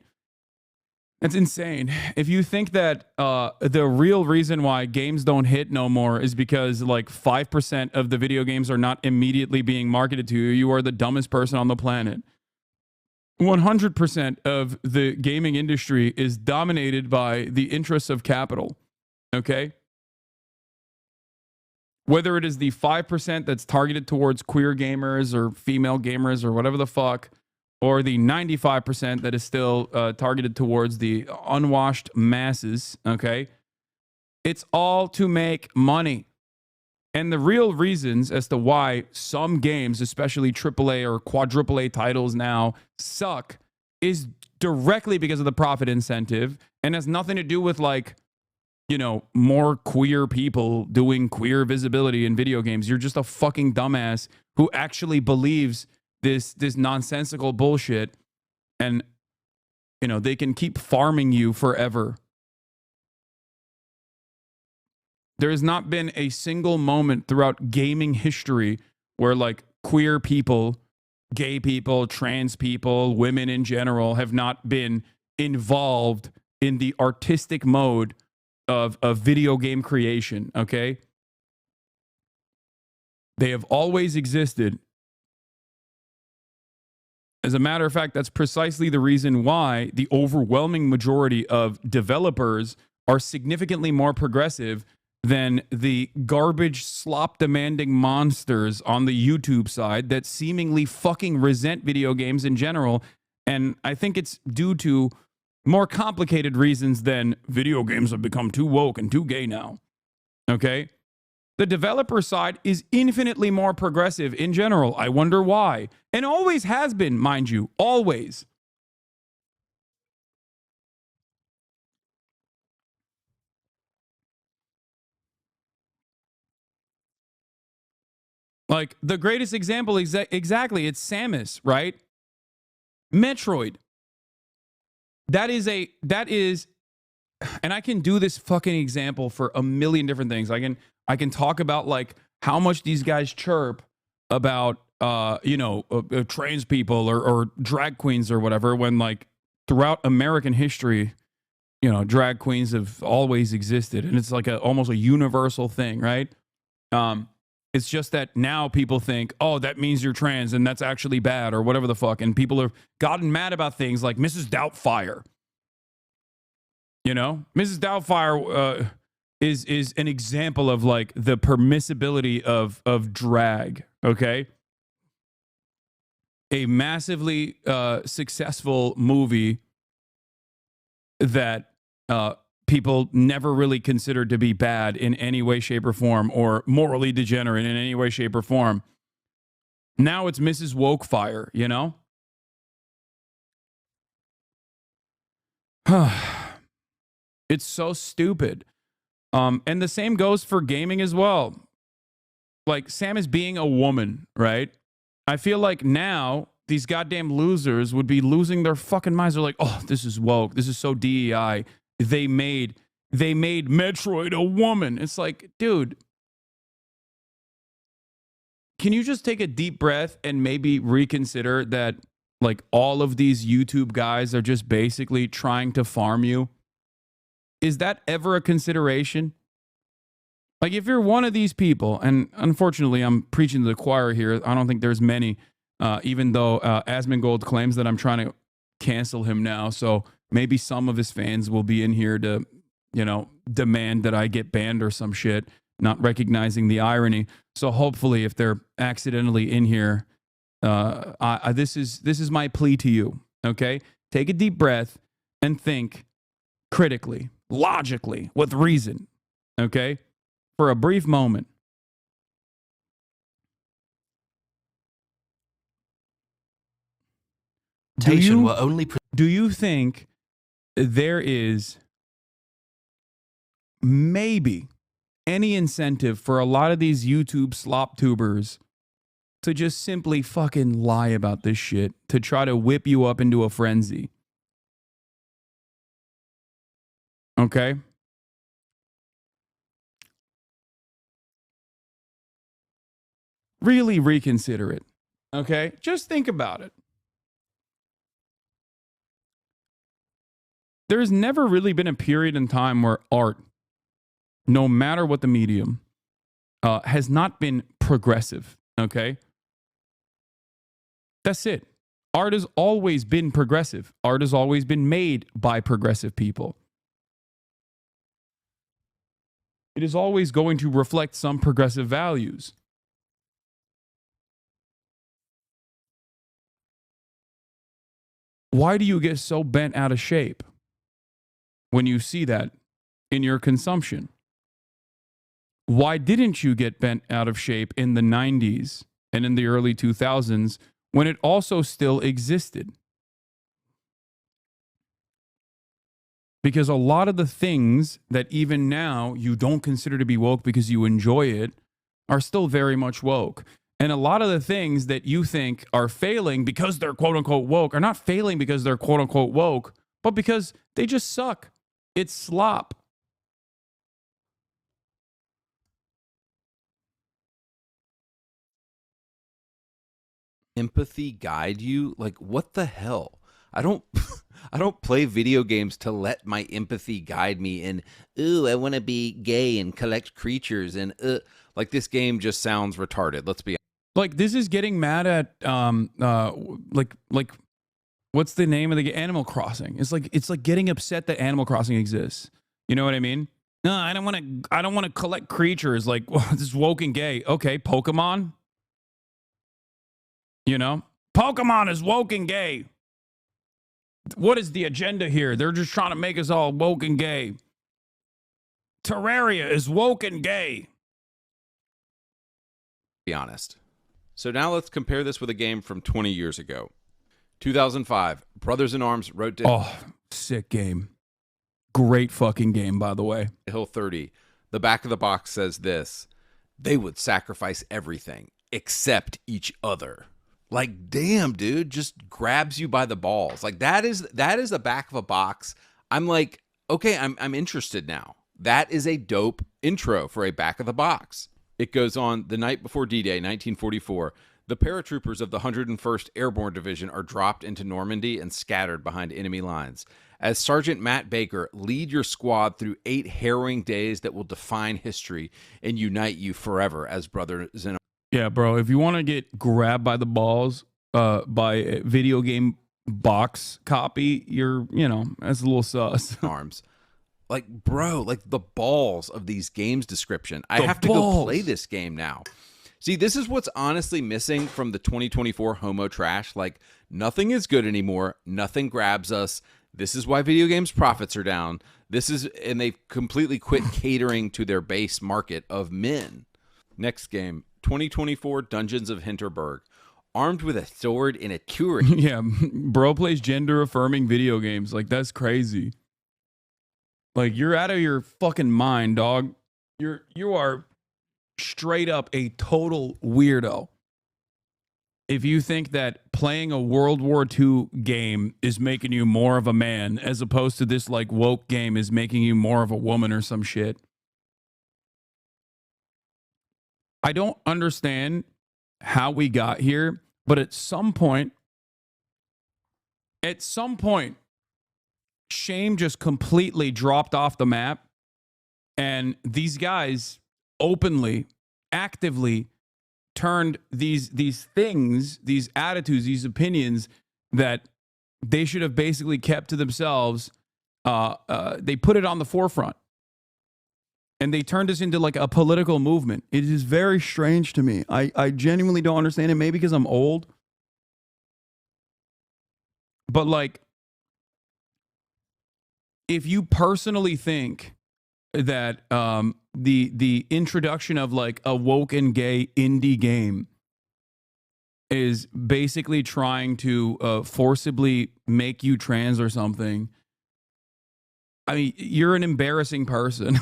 A: That's insane. If you think that the real reason why games don't hit no more is because like 5% of the video games are not immediately being marketed to you, you are the dumbest person on the planet. 100% of the gaming industry is dominated by the interests of capital. Okay? Whether it is the 5% that's targeted towards queer gamers or female gamers or whatever the fuck, or the 95% that is still targeted towards the unwashed masses, okay? It's all to make money. And the real reasons as to why some games, especially AAA or quadruple A titles now, suck is directly because of the profit incentive and has nothing to do with like, you know, more queer people doing queer visibility in video games. You're just a fucking dumbass who actually believes this nonsensical bullshit, and you know, they can keep farming you forever. There has not been a single moment throughout gaming history where like queer people, gay people, trans people, women in general have not been involved in the artistic mode of video game creation, okay? They have always existed. As a matter of fact, that's precisely the reason why the overwhelming majority of developers are significantly more progressive than the garbage slop demanding monsters on the YouTube side that seemingly fucking resent video games in general. And I think it's due to more complicated reasons than video games have become too woke and too gay now. Okay? The developer side is infinitely more progressive in general. I wonder why. And always has been, mind you. Always. Like, the greatest example, exactly, it's Samus, right? Metroid. That is, and I can do this fucking example for a million different things. I can talk about like how much these guys chirp about, trans people or drag queens or whatever, when like throughout American history, you know, drag queens have always existed, and it's like almost a universal thing, right? It's just that now people think, oh, that means you're trans and that's actually bad or whatever the fuck. And people have gotten mad about things like Mrs. Doubtfire. You know, Mrs. Doubtfire is an example of like the permissibility of drag. Okay, a massively successful movie that people never really considered to be bad in any way, shape, or form, or morally degenerate in any way, shape, or form. Now it's Mrs. Wokefire, you know? It's so stupid. And the same goes for gaming as well. like Sam is being a woman, right? I feel like now these goddamn losers would be losing their fucking minds. They're like, oh, this is woke. This is so DEI. They made Metroid a woman. It's like, dude, can you just take a deep breath and maybe reconsider that like all of these YouTube guys are just basically trying to farm you? Is that ever a consideration? Like if you're one of these people, and unfortunately I'm preaching to the choir here, I don't think there's many, even though Asmongold claims that I'm trying to cancel him now. So maybe some of his fans will be in here to, you know, demand that I get banned or some shit, not recognizing the irony. So hopefully if they're accidentally in here, this is my plea to you, okay? Take a deep breath and think critically, logically, with reason, okay? For a brief moment. Do you think there is maybe any incentive for a lot of these YouTube slop tubers to just simply fucking lie about this shit to try to whip you up into a frenzy? Okay? Really reconsider it. Okay? Just think about it. There's never really been a period in time where art, no matter what the medium, has not been progressive. Okay? That's it. Art has always been progressive. Art has always been made by progressive people. It is always going to reflect some progressive values. Why do you get so bent out of shape when you see that in your consumption? Why didn't you get bent out of shape in the 90s and in the early 2000s when it also still existed? Because a lot of the things that even now you don't consider to be woke because you enjoy it are still very much woke. And a lot of the things that you think are failing because they're quote unquote woke are not failing because they're quote unquote woke, but because they just suck. It's slop.
B: Empathy guide you? Like, what the hell? I don't I don't play video games to let my empathy guide me in, ooh, I want to be gay and collect creatures and like this game just sounds retarded. Let's be
A: Like this is getting mad at like what's the name of the game? Animal Crossing. It's like getting upset that Animal Crossing exists. You know what I mean? No, I don't want to collect creatures like this is woke and gay. Okay, Pokemon. You know? Pokemon is woke and gay. What is the agenda here? They're just trying to make us all woke and gay. Terraria is woke and gay.
B: honest. So now let's compare this with a game from 20 years ago. 2005, Brothers in Arms wrote to
A: Oh, sick game. Great fucking game, by the way.
B: Hill 30. The back of the box says this: they would sacrifice everything except each other. Like, damn, dude, just grabs you by the balls. Like that is the back of a box. I'm like, okay, I'm interested now. That is a dope intro for a back of the box. It goes on: the night before D-Day, 1944, the paratroopers of the 101st Airborne Division are dropped into Normandy and scattered behind enemy lines. As Sergeant Matt Baker, lead your squad through 8 harrowing days that will define history and unite you forever as brothers in
A: Yeah, bro. If you want to get grabbed by the balls by a video game box copy, that's a little sus.
B: arms. Like, bro, like the balls of these games description. I
A: The
B: have to go
A: balls.
B: play this game now. See, this is what's honestly missing from the 2024 homo trash. Like, nothing is good anymore. Nothing grabs us. This is why video games profits are down. And they've completely quit catering to their base market of men. Next game, 2024 Dungeons of Hinterberg. Armed with a sword and a curry.
A: Yeah, bro plays gender affirming video games. Like, that's crazy. Like, you're out of your fucking mind, dog. You are straight up a total weirdo if you think that playing a World War II game is making you more of a man as opposed to this like woke game is making you more of a woman or some shit. I don't understand how we got here, but at some point, shame just completely dropped off the map. And these guys openly, actively turned these things, these attitudes, these opinions that they should have basically kept to themselves. They put it on the forefront. And they turned this into like a political movement. It is very strange to me. I genuinely don't understand it. Maybe because I'm old. But like, if you personally think that the introduction of like a woke and gay indie game is basically trying to forcibly make you trans or something, I mean, you're an embarrassing person.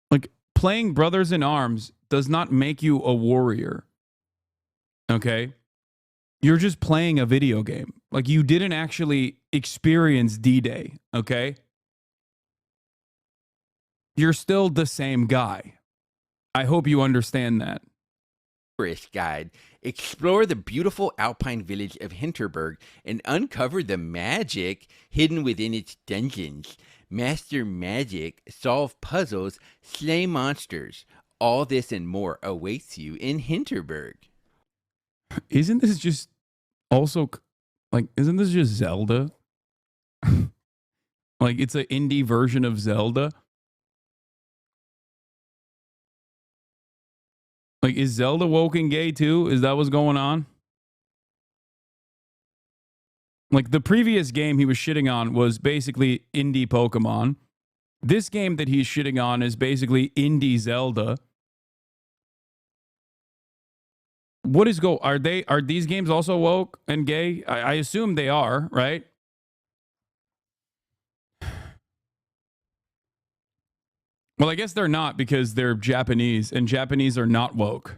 A: Like, playing Brothers in Arms does not make you a warrior. Okay? You're just playing a video game. Like, you didn't actually experience D-Day. Okay? You're still the same guy. I hope you understand that.
B: Tourist guide. Explore the beautiful alpine village of Hinterberg and uncover the magic hidden within its dungeons. Master magic, solve puzzles, slay monsters. All this and more awaits you in Hinterberg.
A: Isn't this just also like, isn't this just Zelda? Like, it's an indie version of Zelda. Like, is Zelda woke and gay too? Is that what's going on? Like, the previous game he was shitting on was basically indie Pokemon. This game that he's shitting on is basically indie Zelda. What is are these games also woke and gay? I assume they are, right? Well, I guess they're not because they're Japanese, and Japanese are not woke.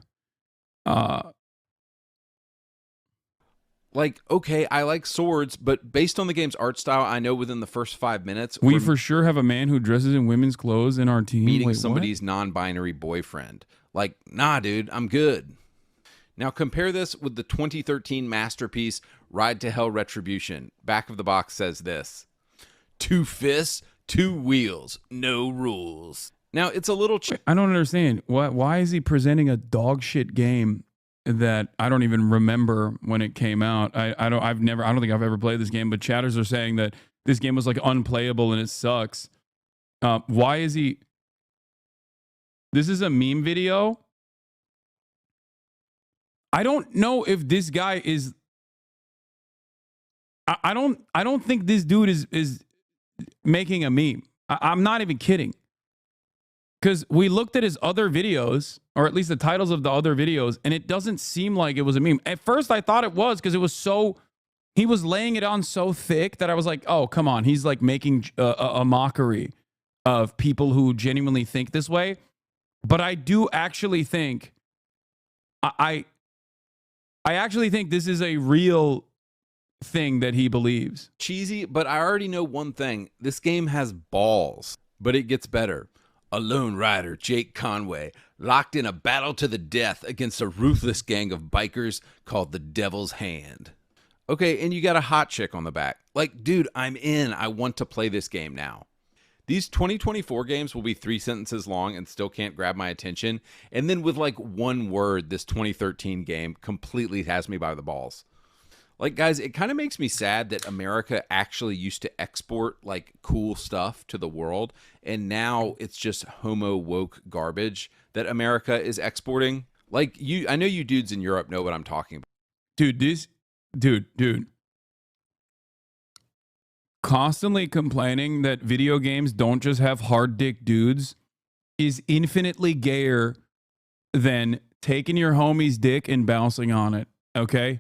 B: Like, okay, I like swords, but based on the game's art style, I know within the first 5 minutes,
A: we for sure have a man who dresses in women's clothes in our team.
B: Meeting somebody's non-binary boyfriend. Like, nah, dude, I'm good. Now compare this with the 2013 masterpiece, Ride to Hell Retribution. Back of the box says this: 2 fists, 2 wheels, no rules. Now, it's a little...
A: I don't understand. Why is he presenting a dog shit game that I don't even remember when it came out? I don't think I've ever played this game, but chatters are saying that this game was like unplayable and it sucks. Why is he... This is a meme video. I don't know if this guy is... I don't think this dude is making a meme. I'm not even kidding. Because we looked at his other videos, or at least the titles of the other videos, and it doesn't seem like it was a meme. At first, I thought it was because it was so... He was laying it on so thick that I was like, oh, come on. He's like making a mockery of people who genuinely think this way. But I do actually think... I actually think this is a real thing that he believes.
B: Cheesy, but I already know one thing. This game has balls, but it gets better. A lone rider, Jake Conway, locked in a battle to the death against a ruthless gang of bikers called the Devil's Hand. Okay, and you got a hot chick on the back. Like, dude, I'm in. I want to play this game now. These 2024 games will be 3 sentences long and still can't grab my attention. And then with like one word, this 2013 game completely has me by the balls. Like, guys, it kind of makes me sad that America actually used to export like cool stuff to the world. And now it's just homo woke garbage that America is exporting. Like, I know you dudes in Europe know what I'm talking about.
A: Dude. Constantly complaining that video games don't just have hard dick dudes is infinitely gayer than taking your homie's dick and bouncing on it, okay?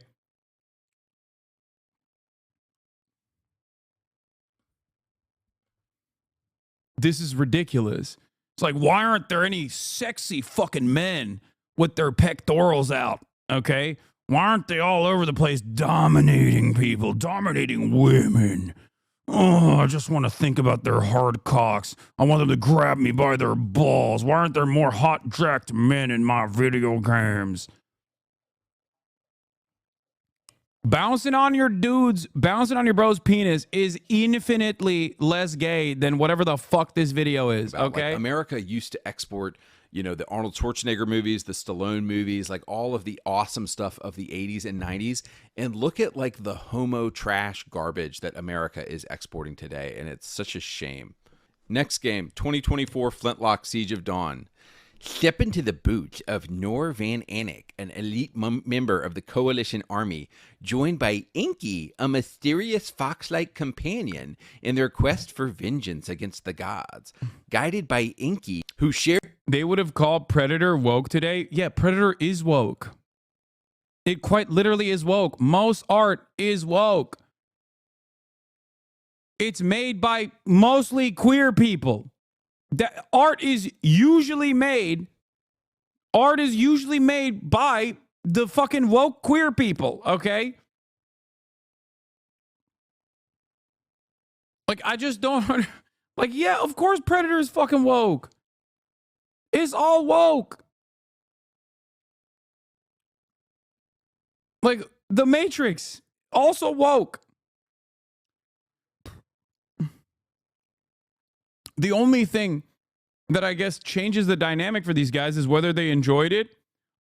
A: This is ridiculous. It's like, why aren't there any sexy fucking men with their pectorals out, okay? Why aren't they all over the place dominating people, dominating women? Oh, I just want to think about their hard cocks. I want them to grab me by their balls. Why aren't there more hot jacked men in my video games? Bouncing on your bro's penis is infinitely less gay than whatever the fuck this video is, okay?
B: Like, America used to export, you know, the Arnold Schwarzenegger movies, the Stallone movies, like all of the awesome stuff of the 80s and 90s. And look at like the homo trash garbage that America is exporting today. And it's such a shame. Next game, 2024 Flintlock Siege of Dawn. Step into the boots of Noor Van Anik, an elite member of the Coalition Army, joined by Inky, a mysterious fox-like companion, in their quest for vengeance against the gods. Guided by Inky, who shared...
A: They would have called Predator woke today. Yeah, Predator is woke. It quite literally is woke. Most art is woke. It's made by mostly queer people. That art is usually made by the fucking woke queer people, okay? Like, I just don't... Like, yeah, of course Predator is fucking woke. It's all woke. Like, The Matrix, also woke. The only thing that I guess changes the dynamic for these guys is whether they enjoyed it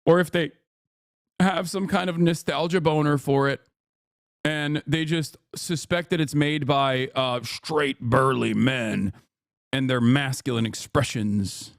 A: or if they have some kind of nostalgia boner for it and they just suspect that it's made by straight burly men and their masculine expressions.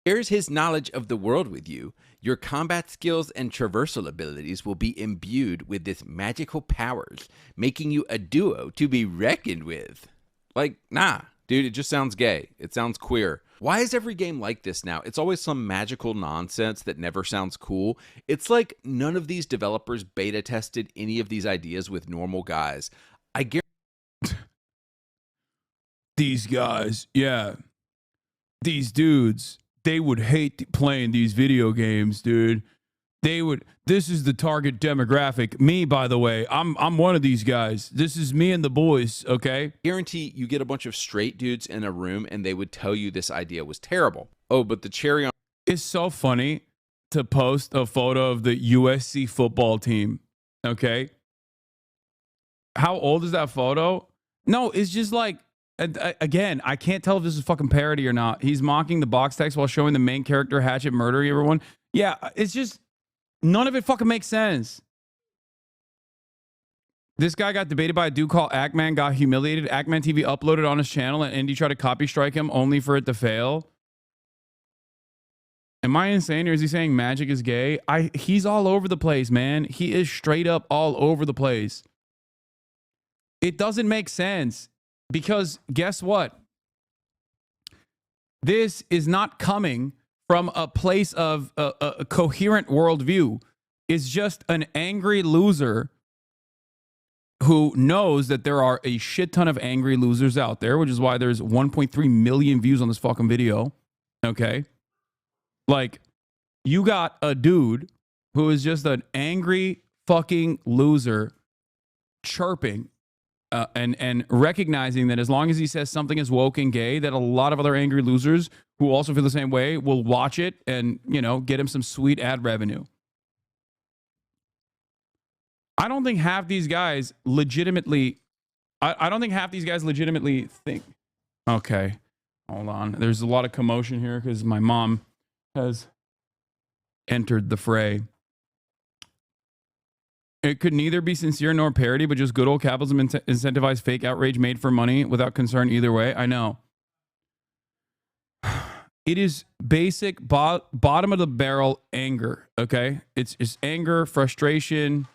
B: Shares his knowledge of the world with you. Your combat skills and traversal abilities will be imbued with this magical powers, making you a duo to be reckoned with. Like, nah. Dude, it just sounds gay. It sounds queer. Why is every game like this now? It's always some magical nonsense that never sounds cool. It's like none of these developers beta tested any of these ideas with normal guys. I guarantee
A: these guys, yeah. These dudes, they would hate playing these video games, dude. They would. This is the target demographic. Me, by the way, I'm one of these guys. This is me and the boys, okay?
B: Guarantee you get a bunch of straight dudes in a room and they would tell you this idea was terrible. Oh, but the cherry on...
A: It's so funny to post a photo of the USC football team, okay? How old is that photo? No, it's just like, again, I can't tell if this is fucking parody or not. He's mocking the box text while showing the main character Hatchet murdering everyone. Yeah, it's just... None of it fucking makes sense. This guy got debated by a dude called Ackman, got humiliated. Ackman TV uploaded on his channel and Andy tried to copy strike him only for it to fail. Am I insane or is he saying magic is gay? He's all over the place, man. He is straight up all over the place. It doesn't make sense because guess what? This is not coming from a place of a coherent worldview. Is just an angry loser who knows that there are a shit ton of angry losers out there, which is why there's 1.3 million views on this fucking video. Okay? Like, you got a dude who is just an angry fucking loser chirping and recognizing that as long as he says something is woke and gay, that a lot of other angry losers who also feel the same way will watch it and, you know, get him some sweet ad revenue. I don't think half these guys legitimately, I don't think half these guys legitimately think. Okay, hold on. There's a lot of commotion here because my mom has entered the fray. It could neither be sincere nor parody, but just good old capitalism incentivized fake outrage made for money without concern either way. I know. It is basic bottom of the barrel anger, okay? It's anger, frustration.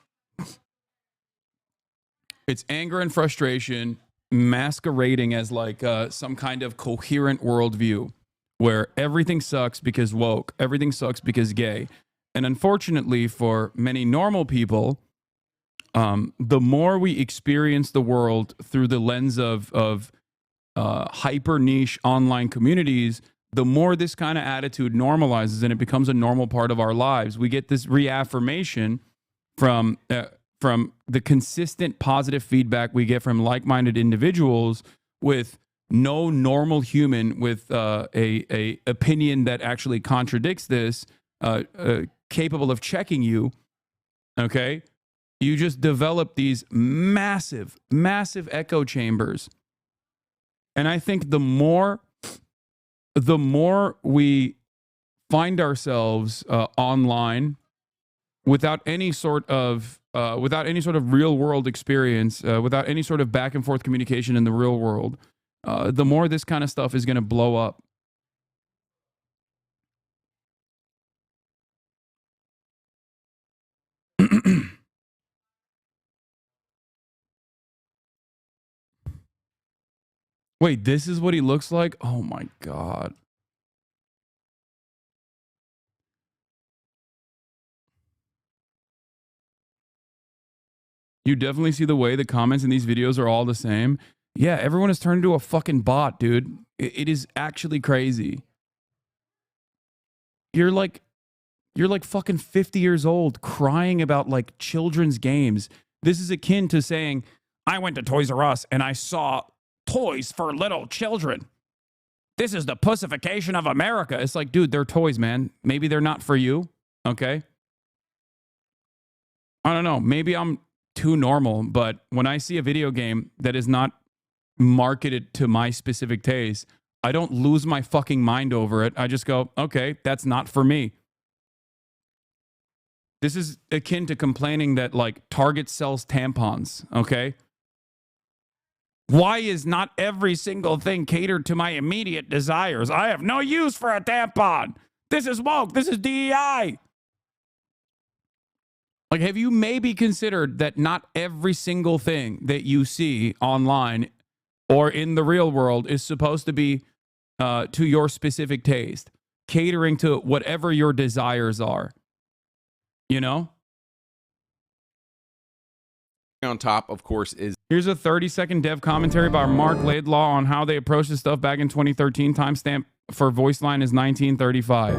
A: It's anger and frustration masquerading as like some kind of coherent worldview where everything sucks because woke, everything sucks because gay. And unfortunately for many normal people, the more we experience the world through the lens of hyper niche online communities, the more this kind of attitude normalizes and it becomes a normal part of our lives. We get this reaffirmation from the consistent positive feedback we get from like-minded individuals, with no normal human with a opinion that actually contradicts this capable of checking you. Okay, you just develop these massive echo chambers. And I think the more we find ourselves online without any sort of real world experience, without any sort of back and forth communication in the real world, the more this kind of stuff is going to blow up. Wait, this is what he looks like? Oh my God. You definitely see the way the comments in these videos are all the same. Yeah, everyone has turned into a fucking bot, dude. It is actually crazy. You're like fucking 50 years old crying about like children's games. This is akin to saying, I went to Toys R Us and I saw toys for little children. This is the pussification of America. It's like, dude, they're toys, man. Maybe they're not for you. Okay. I don't know. Maybe I'm too normal, but when I see a video game that is not marketed to my specific taste, I don't lose my fucking mind over it. I just go, okay, that's not for me. This is akin to complaining that like Target sells tampons, okay? Why is not every single thing catered to my immediate desires? I have no use for a tampon. This is woke. This is DEI. Like, have you maybe considered that not every single thing that you see online or in the real world is supposed to be to your specific taste, catering to whatever your desires are? You know?
B: On top, of course, is
A: Here's a 30-second dev commentary by Mark Laidlaw on how they approached this stuff back in 2013. Timestamp for voice line is 1935.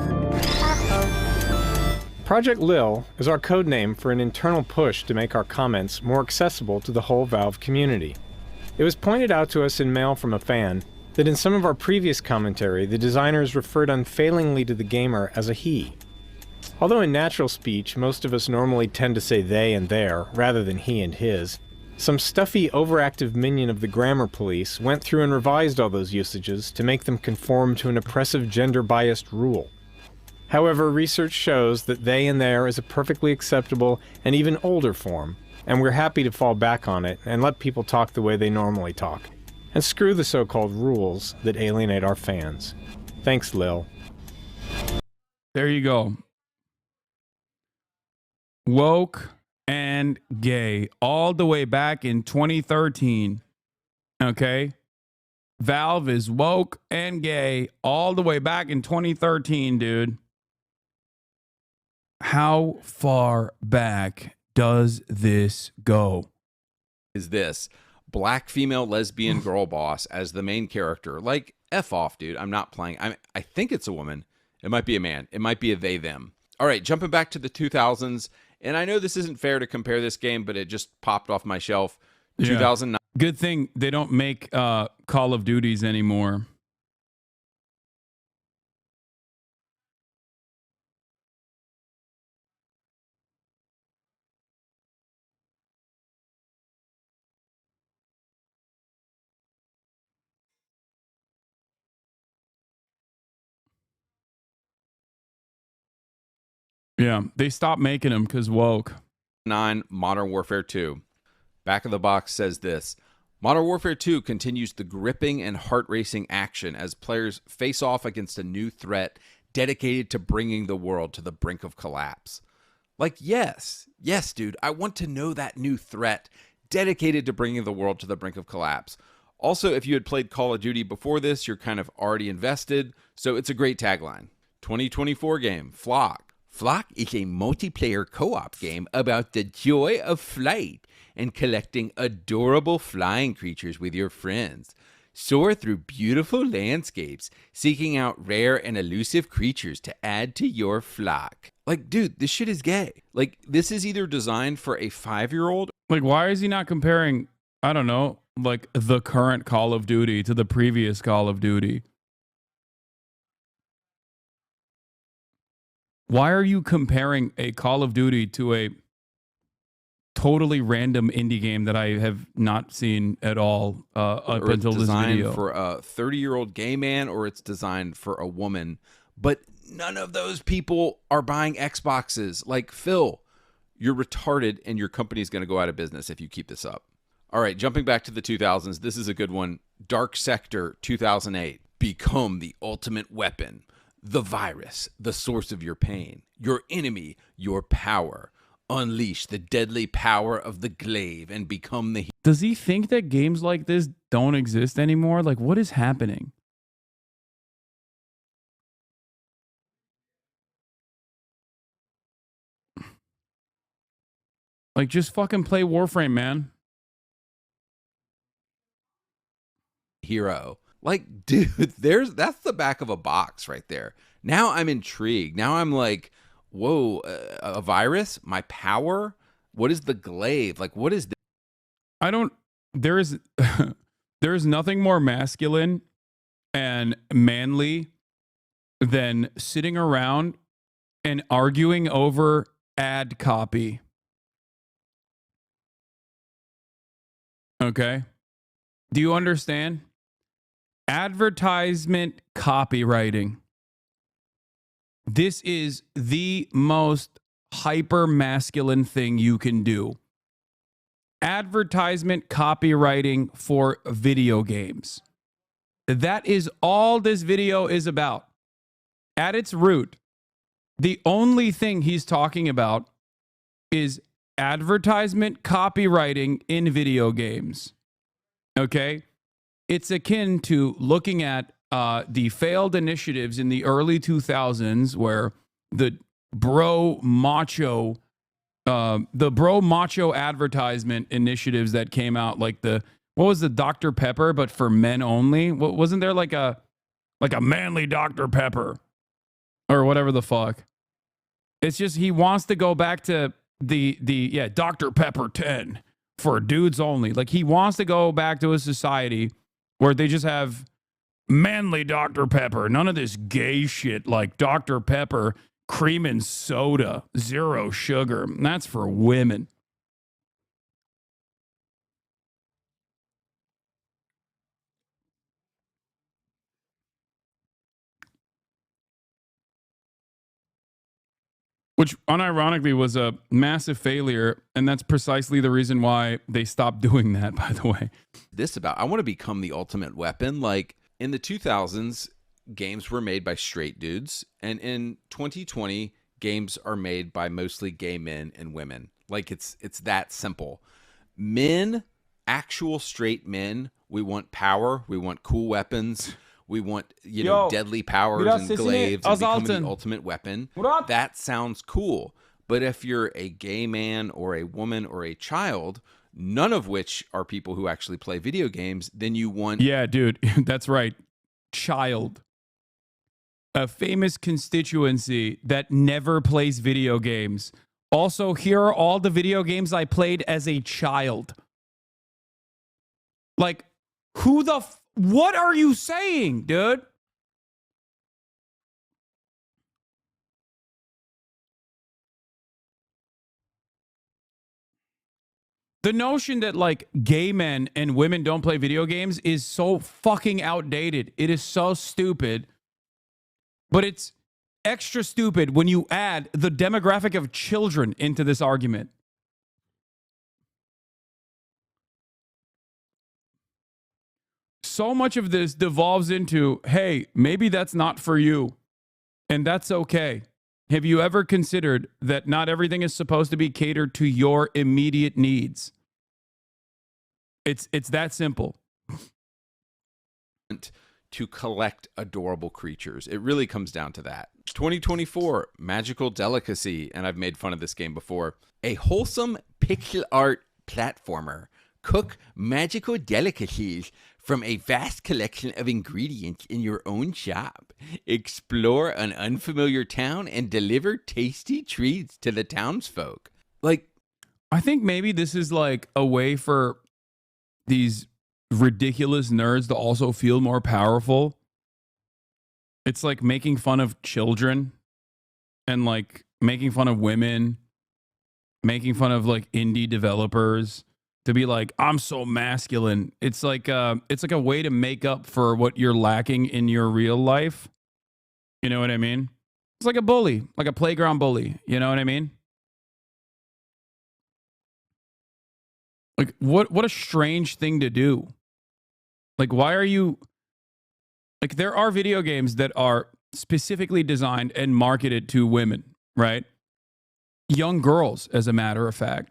C: Project Lil is our code name for an internal push to make our comments more accessible to the whole Valve community. It was pointed out to us in mail from a fan that in some of our previous commentary, the designers referred unfailingly to the gamer as a he. Although in natural speech, most of us normally tend to say they and their, rather than he and his, some stuffy, overactive minion of the grammar police went through and revised all those usages to make them conform to an oppressive gender-biased rule. However, research shows that they and their is a perfectly acceptable and even older form, and we're happy to fall back on it and let people talk the way they normally talk, and screw the so-called rules that alienate our fans. Thanks, Lil.
A: There you go. Woke and gay all the way back in 2013. Okay? Valve is woke and gay all the way back in 2013, dude. How far back does this go?
B: Is this black female lesbian girl boss as the main character? Like, F off, dude. I'm not playing. I think it's a woman. It might be a man. It might be a they, them. All right, jumping back to the 2000s. And I know this isn't fair to compare this game, but it just popped off my shelf. 2009.
A: Good thing they don't make Call of Duties anymore. Yeah, they stopped making them because woke.
B: 9 Modern Warfare 2. Back of the box says this. Modern Warfare 2 continues the gripping and heart-racing action as players face off against a new threat dedicated to bringing the world to the brink of collapse. Like, yes, dude, I want to know that new threat dedicated to bringing the world to the brink of collapse. Also, if you had played Call of Duty before this, you're kind of already invested, so it's a great tagline. 2024 game, Flock. Flock is a multiplayer co-op game about the joy of flight and collecting adorable flying creatures with your friends. Soar through beautiful landscapes, seeking out rare and elusive creatures to add to your flock. Like, dude, this shit is gay. Like, this is either designed for a 5-year-old.
A: Like, why is he not comparing, I don't know, like the current Call of Duty to the previous Call of Duty? Why are you comparing a Call of Duty to a totally random indie game that I have not seen at all up until this video?
B: For a 30-year-old gay man, or it's designed for a woman, but none of those people are buying Xboxes. Like, Phil, you're retarded and your company's going to go out of business if you keep this up. All right, jumping back to the 2000s, this is a good one. Dark Sector 2008. Become the ultimate weapon. The virus, the source of your pain. Your enemy, your power. Unleash the deadly power of the glaive and become the...
A: Does he think that games like this don't exist anymore? Like, what is happening? Like, just fucking play Warframe, man.
B: Hero. Like, dude, that's the back of a box right there. Now I'm intrigued. Now I'm like, whoa, a virus? My power? What is the glaive? Like, what is this?
A: I don't... There is nothing more masculine and manly than sitting around and arguing over ad copy. Okay? Do you understand? Advertisement copywriting. This is the most hyper masculine thing you can do. Advertisement copywriting for video games. That is all this video is about. At its root, the only thing he's talking about is advertisement copywriting in video games. Okay? It's akin to looking at the failed initiatives in the early 2000s where the bro macho advertisement initiatives that came out, like what was the Dr. Pepper, but for men only? Wasn't there like a manly Dr. Pepper or whatever the fuck? It's just he wants to go back to the Dr. Pepper 10 for dudes only. Like, he wants to go back to a society where they just have manly Dr. Pepper. None of this gay shit like Dr. Pepper, cream and soda, 0 sugar. That's for women. Which unironically was a massive failure. And that's precisely the reason why they stopped doing that, by the way.
B: This about, I want to become the ultimate weapon. Like, in the 2000s, games were made by straight dudes. And in 2020, games are made by mostly gay men and women. Like, it's that simple. Men, actual straight men, we want power. We want cool weapons. We want, deadly powers and glaives and becoming the ultimate weapon. That sounds cool. But if you're a gay man or a woman or a child, none of which are people who actually play video games, then you want...
A: Yeah, dude, that's right. Child. A famous constituency that never plays video games. Also, here are all the video games I played as a child. Like, what are you saying, dude? The notion that, like, gay men and women don't play video games is so fucking outdated. It is so stupid. But it's extra stupid when you add the demographic of children into this argument. So much of this devolves into, hey, maybe that's not for you. And that's okay. Have you ever considered that not everything is supposed to be catered to your immediate needs? It's that simple.
B: to collect adorable creatures. It really comes down to that. 2024, Magical Delicacy, and I've made fun of this game before. A wholesome pixel art platformer. Cook magical delicacies from a vast collection of ingredients in your own shop. Explore an unfamiliar town and deliver tasty treats to the townsfolk. Like,
A: I think maybe this is like a way for these ridiculous nerds to also feel more powerful. It's like making fun of children and like making fun of women, making fun of like indie developers to be like, I'm so masculine. It's like a way to make up for what you're lacking in your real life. You know what I mean? It's like a bully, like a playground bully. You know what I mean? Like what a strange thing to do. Like, why are you like, there are video games that are specifically designed and marketed to women, right? Young girls, as a matter of fact.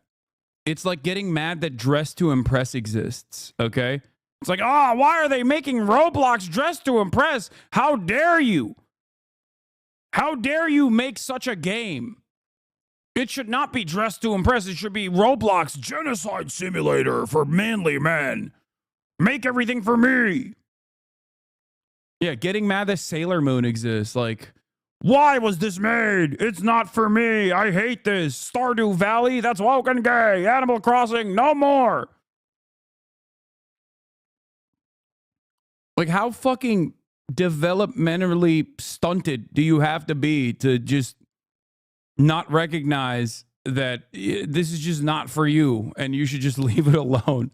A: It's like getting mad that Dress to Impress exists, okay? It's like, why are they making Roblox Dress to Impress? How dare you? How dare you make such a game? It should not be Dress to Impress. It should be Roblox Genocide Simulator for manly men. Make everything for me. Yeah, getting mad that Sailor Moon exists. Like, why was this made? It's not for me. I hate this. Stardew Valley, that's woke and gay. Animal Crossing, no more. Like, how fucking developmentally stunted do you have to be to just not recognize that this is just not for you and you should just leave it alone?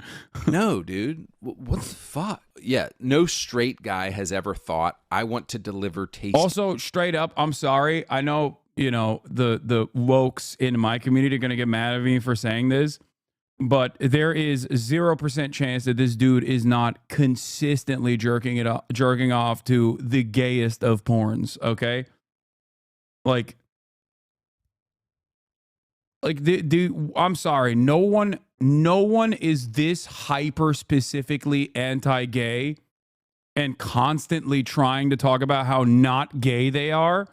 B: No, dude. What the fuck? Yeah, no straight guy has ever thought, I want to deliver tasty.
A: Also, straight up, I'm sorry. I know, the wokes in my community are going to get mad at me for saying this, but there is 0% chance that this dude is not consistently jerking off to the gayest of porns, okay? Like, I'm sorry. No one is this hyper specifically anti-gay and constantly trying to talk about how not gay they are,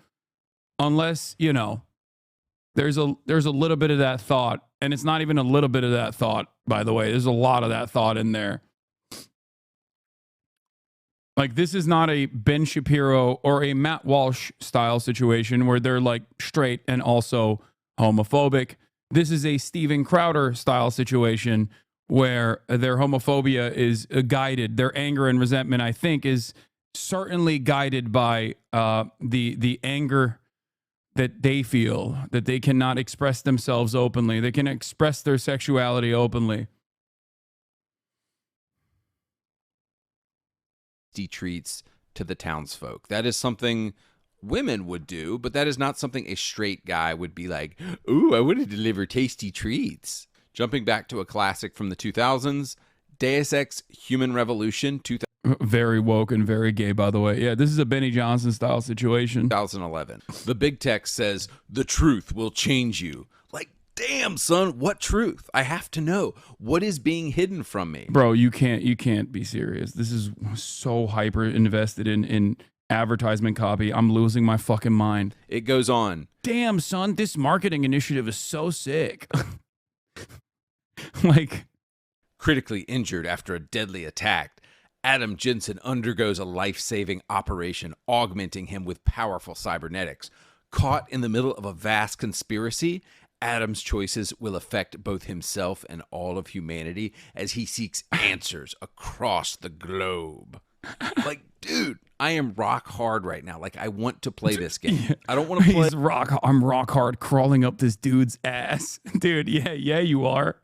A: unless, there's a little bit of that thought, and it's not even a little bit of that thought, by the way. There's a lot of that thought in there. Like, this is not a Ben Shapiro or a Matt Walsh style situation where they're like straight and also homophobic. This is a Steven Crowder style situation where their homophobia is guided. Their anger and resentment, I think, is certainly guided by the anger that they feel, that they cannot express themselves openly. They can express their sexuality openly.
B: Treats to the townsfolk. That is something women would do, but that is not something a straight guy would be like, ooh, I want to deliver tasty treats. Jumping back to a classic from the 2000s, Deus Ex Human Revolution 2000.
A: Very woke and very gay, by the way. Yeah, this is a Benny Johnson style situation.
B: 2011. The big text says, the truth will change you. Like, damn, son, what truth? I have to know. What is being hidden from me?
A: Bro, you can't be serious. This is so hyper invested in advertisement copy. I'm losing my fucking mind.
B: It goes on.
A: Damn, son, this marketing initiative is so sick. Like,
B: critically injured after a deadly attack, Adam Jensen undergoes a life-saving operation, augmenting him with powerful cybernetics. Caught in the middle of a vast conspiracy, Adam's choices will affect both himself and all of humanity as he seeks answers across the globe. Like, dude, I am rock hard right now. Like, I want to play this game.
A: Yeah.
B: I don't want to play.
A: I'm rock hard crawling up this dude's ass. Dude, yeah, you are.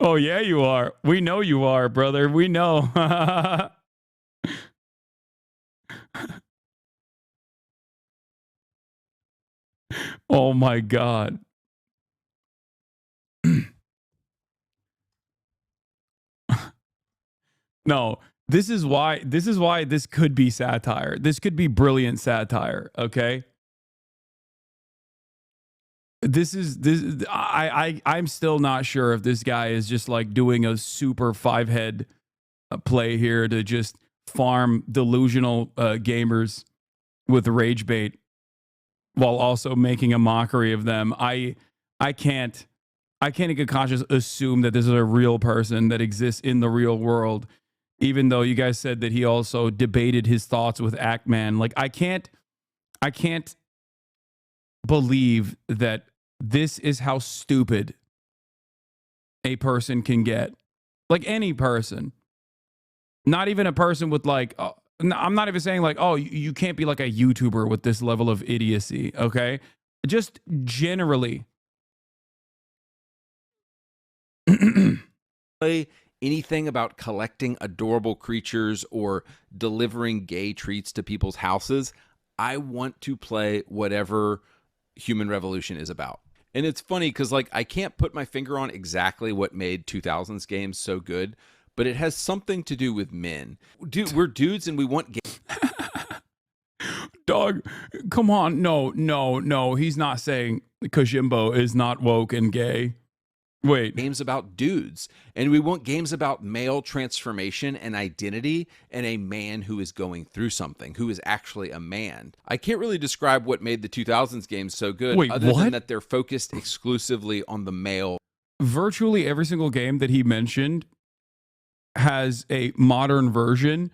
A: Oh, yeah, you are. We know you are, brother. We know. Oh, my God. No, this is why this could be satire. This could be brilliant satire, okay? I'm still not sure if this guy is just like doing a super five head play here to just farm delusional gamers with rage bait while also making a mockery of them. I can't in good conscience assume that this is a real person that exists in the real world, even though you guys said that he also debated his thoughts with Ackman. Like, I can't believe that this is how stupid a person can get. Like, any person. Not even a person with like, I'm not even saying like, oh, you can't be like a YouTuber with this level of idiocy, okay? Just generally.
B: Play anything about collecting adorable creatures or delivering gay treats to people's houses. I want to play whatever Human Revolution is about. And it's funny because like I can't put my finger on exactly what made 2000s games so good, but it has something to do with men. Dude, we're dudes and we want games.
A: Dog, come on. No. He's not saying Kojimbo is not woke and gay. Wait.
B: Games about dudes. And we want games about male transformation and identity and a man who is going through something, who is actually a man. I can't really describe what made the 2000s games so good.
A: Wait,
B: other
A: what?
B: than that they're focused exclusively on the male.
A: Virtually every single game that he mentioned has a modern version,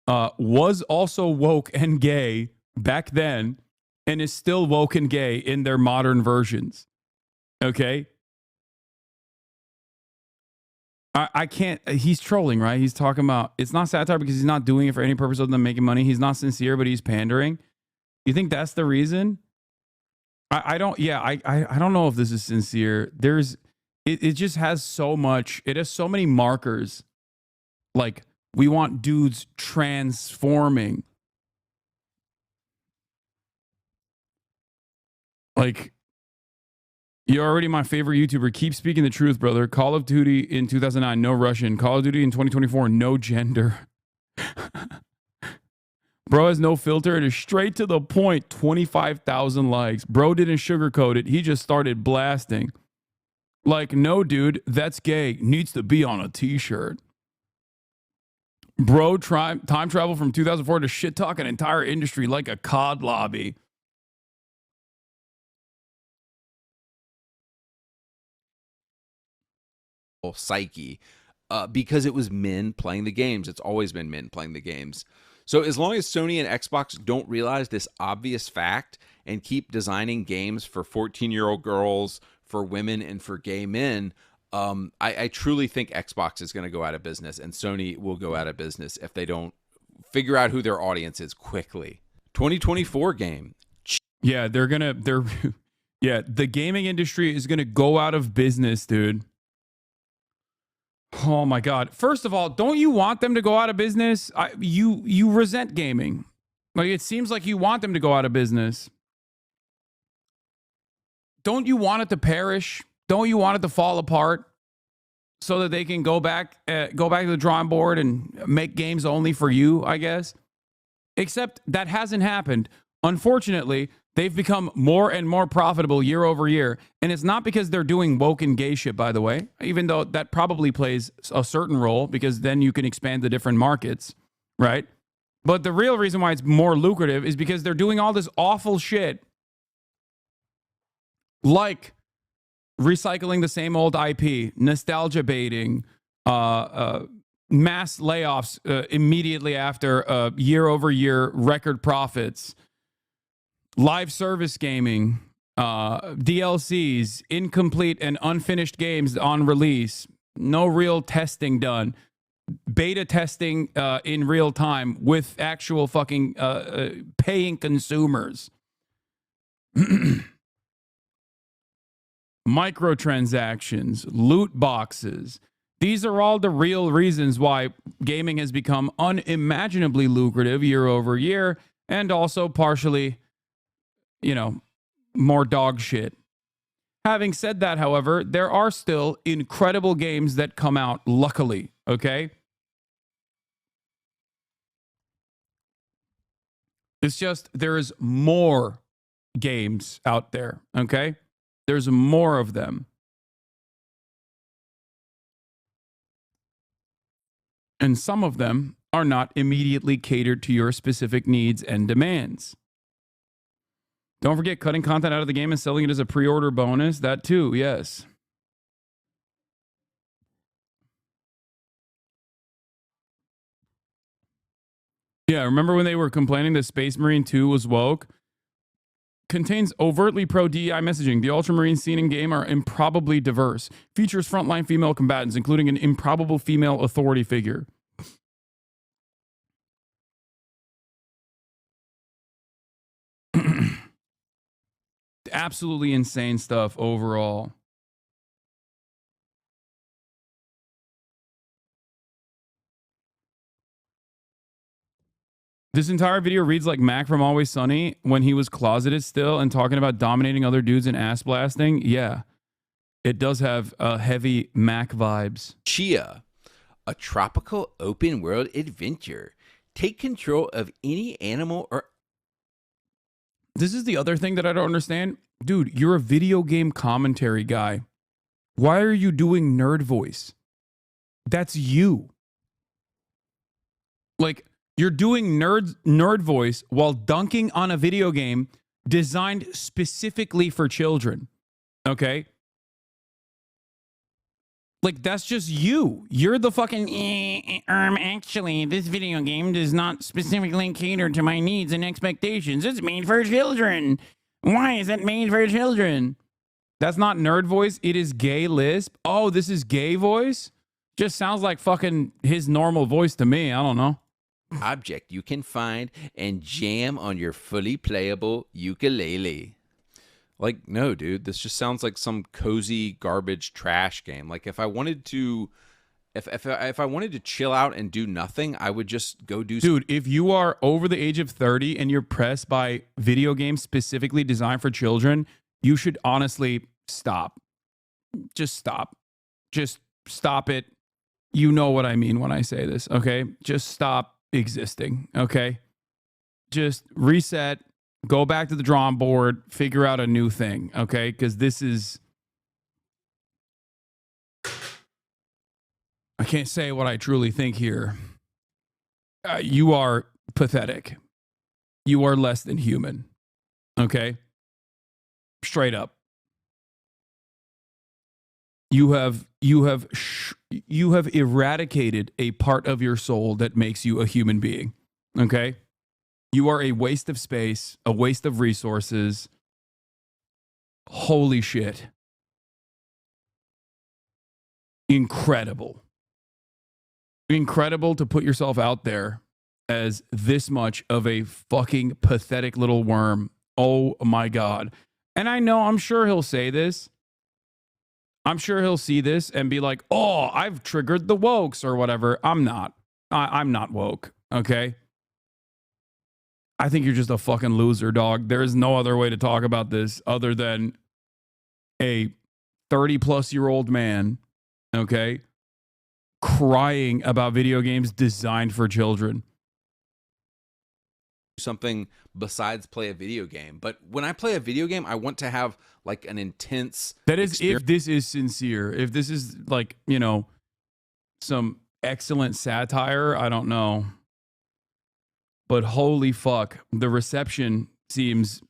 A: was also woke and gay back then, and is still woke and gay in their modern versions. Okay? I can't, he's trolling, right? He's talking about, it's not satire because he's not doing it for any purpose other than making money. He's not sincere, but he's pandering. You think that's the reason? I don't know if this is sincere. It just has so much, it has so many markers. Like, we want dudes transforming. Like, you're already my favorite YouTuber. Keep speaking the truth, brother. Call of Duty in 2009, no Russian. Call of Duty in 2024, no gender. Bro has no filter. It is straight to the point. 25,000 likes. Bro didn't sugarcoat it. He just started blasting. Like, no, dude, that's gay. Needs to be on a t-shirt. Bro, time travel from 2004 to shit talk an entire industry like a COD lobby.
B: Psyche, because it was men playing the games. It's always been men playing the games. So as long as Sony and Xbox don't realize this obvious fact and keep designing games for 14-year-old girls, for women, and for gay men, I truly think Xbox is going to go out of business, and Sony will go out of business if they don't figure out who their audience is quickly. 2024 game.
A: Yeah, yeah, the gaming industry is going to go out of business, dude. Oh my God. First of all, don't you want them to go out of business? You resent gaming. Like, it seems like you want them to go out of business. Don't you want it to perish? Don't you want it to fall apart so that they can go back to the drawing board and make games only for you, I guess? Except that hasn't happened. Unfortunately, they've become more and more profitable year over year. And it's not because they're doing woke and gay shit, by the way, even though that probably plays a certain role because then you can expand to different markets, right? But the real reason why it's more lucrative is because they're doing all this awful shit, like recycling the same old IP, nostalgia baiting, mass layoffs immediately after year over year record profits, live service gaming, DLCs, incomplete and unfinished games on release, no real testing done, beta testing in real time with actual fucking paying consumers. Microtransactions, loot boxes. These are all the real reasons why gaming has become unimaginably lucrative year over year, and also partially, more dog shit. Having said that, however, there are still incredible games that come out, luckily, okay? It's just there is more games out there, okay? There's more of them. And some of them are not immediately catered to your specific needs and demands. Don't forget cutting content out of the game and selling it as a pre-order bonus. That too, yes. Yeah, remember when they were complaining that Space Marine 2 was woke? Contains overtly pro-DEI messaging. The Ultramarine scene in game are improbably diverse. Features frontline female combatants, including an improbable female authority figure. Absolutely insane stuff overall. This entire video reads like Mac from Always Sunny when he was closeted still and talking about dominating other dudes and ass blasting. Yeah, it does have heavy Mac vibes.
B: Chia, a tropical open world adventure. Take control of any animal or...
A: This is the other thing that I don't understand. Dude, you're a video game commentary guy. Why are you doing nerd voice? That's you. Like, you're doing nerd voice while dunking on a video game designed specifically for children. Okay? Like, that's just you. You're the fucking, actually, this video game does not specifically cater to my needs and expectations. It's made for children. Why is it made for children? That's not nerd voice. It is gay lisp. Oh, this is gay voice? Just sounds like fucking his normal voice to me. I don't know.
B: object you can find and jam on your fully playable ukulele. Like, no, dude, this just sounds like some cozy garbage trash game. Like, if I wanted to, if I wanted to chill out and do nothing, I would just go do.
A: Dude, if you are over the age of 30 and you're pressed by video games specifically designed for children, you should honestly stop. Just stop. Just stop it. You know what I mean when I say this, okay? Just stop existing, okay? Just reset. Go back to the drawing board, figure out a new thing, okay? Because this is... I can't say what I truly think here. You are pathetic. You are less than human, okay? Straight up. You have eradicated a part of your soul that makes you a human being, okay? You are a waste of space, a waste of resources. Holy shit. Incredible. Incredible to put yourself out there as this much of a fucking pathetic little worm. Oh my God. And I know, I'm sure he'll say this. I'm sure he'll see this and be like, oh, I've triggered the wokes or whatever. I'm not. I'm not woke, okay? I think you're just a fucking loser, dog. There is no other way to talk about this other than a 30-plus-year-old man, okay, crying about video games designed for children.
B: Something besides play a video game. But when I play a video game, I want to have like an intense...
A: That is if this is sincere. If this is like, you know, some excellent satire, I don't know. But holy fuck, the reception seems,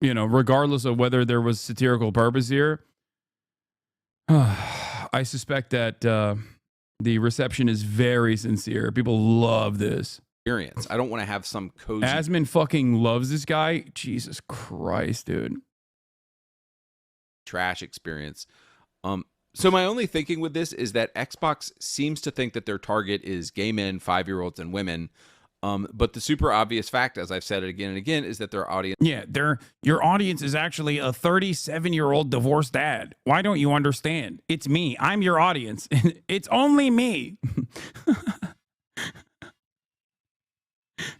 A: you know, regardless of whether there was satirical purpose here, I suspect that the reception is very sincere. People love this.
B: Experience. I don't want to have some cozy...
A: Asmon fucking loves this guy. Jesus Christ, dude.
B: Trash experience. So my only thinking with this is that Xbox seems to think that their target is gay men, 5-year-olds, and women. But the super obvious fact, as I've said it again and again, is that their audience...
A: Yeah, your audience is actually a 37-year-old divorced dad. Why don't you understand? It's me. I'm your audience. It's only me.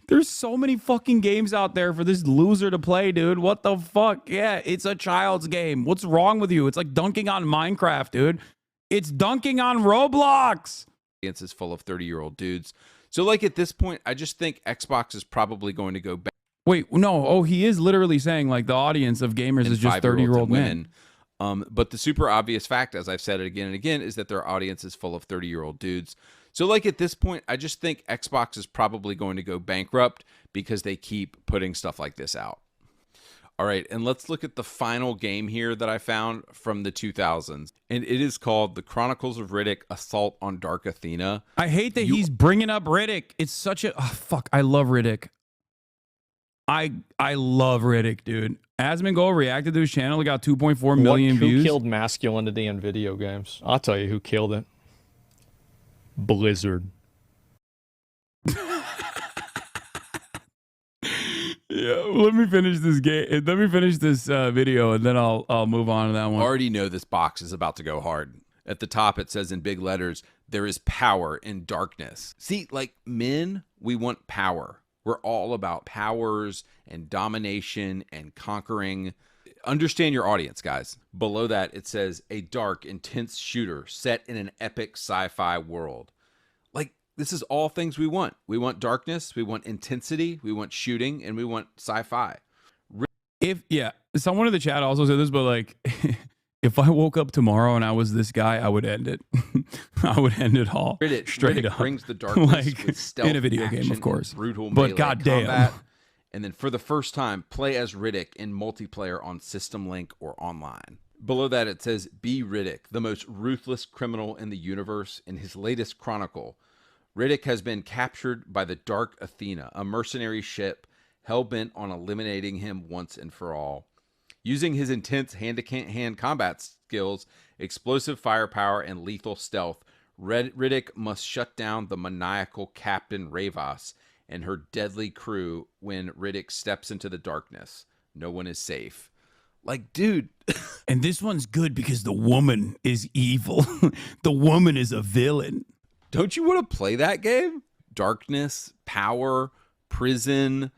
A: There's so many fucking games out there for this loser to play, dude. What the fuck? Yeah, it's a child's game. What's wrong with you? It's like dunking on Minecraft, dude. It's dunking on Roblox.
B: Audience is full of 30-year-old dudes. So, like, at this point, I just think Xbox is probably going to go back.
A: Wait, no. Oh, he is literally saying, like, the audience of gamers is just 30-year-old men.
B: But the super obvious fact, as I've said it again and again, is that their audience is full of 30-year-old dudes. So like at this point, I just think Xbox is probably going to go bankrupt because they keep putting stuff like this out. All right, and let's look at the final game here that I found from the 2000s. And it is called The Chronicles of Riddick: Assault on Dark Athena.
A: I hate that he's bringing up Riddick. It's such a fuck. I love Riddick. I love Riddick, dude. Asmongold reacted to his channel. It got 2.4 million views.
D: Who killed masculinity in video games? I'll tell you who killed it. Blizzard.
A: Yeah, let me finish this game. Let me finish this video, and then I'll move on to that one.
B: Already know this box is about to go hard. At the top, it says in big letters, "There is power in darkness." See, like men, we want power. We're all about powers and domination and conquering. Understand your audience, guys. Below that, it says a dark, intense shooter set in an epic sci-fi world. Like, this is all things we want. We want darkness, we want intensity, we want shooting, and we want sci-fi.
A: Someone in the chat also said this, but like, if I woke up tomorrow and I was this guy, I would end it. I would end it all straight up.
B: Brings the darkness
A: like
B: with stealth,
A: in a video
B: action,
A: game, of course.
B: and brutal
A: but
B: melee
A: goddamn.
B: combat. And then for the first time, play as Riddick in multiplayer on System Link or online. Below that, it says, "Be Riddick, the most ruthless criminal in the universe. In his latest chronicle, Riddick has been captured by the Dark Athena, a mercenary ship hell-bent on eliminating him once and for all. Using his intense hand-to-hand combat skills, explosive firepower, and lethal stealth, Riddick must shut down the maniacal Captain Ravas and her deadly crew when Riddick steps into the darkness. No one is safe." Like, dude.
A: And this one's good because the woman is evil. The woman is a villain.
B: Don't you want to play that game? Darkness, power, prison.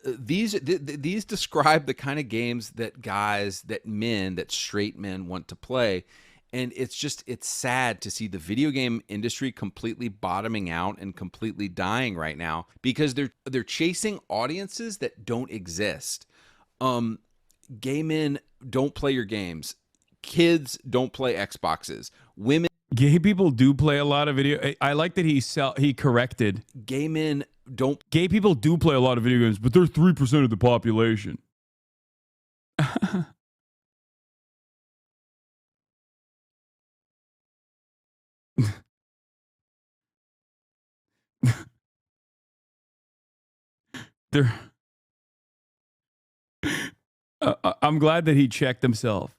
B: These describe the kind of games that guys, that straight men want to play. And it's sad to see the video game industry completely bottoming out and completely dying right now because they're chasing audiences that don't exist. Gay men don't play your games. Kids don't play Xboxes. Women.
A: Gay people do play a lot of video. I like that he corrected.
B: Gay men don't.
A: Gay people do play a lot of video games, but they're 3% of the population. I'm glad that he checked himself.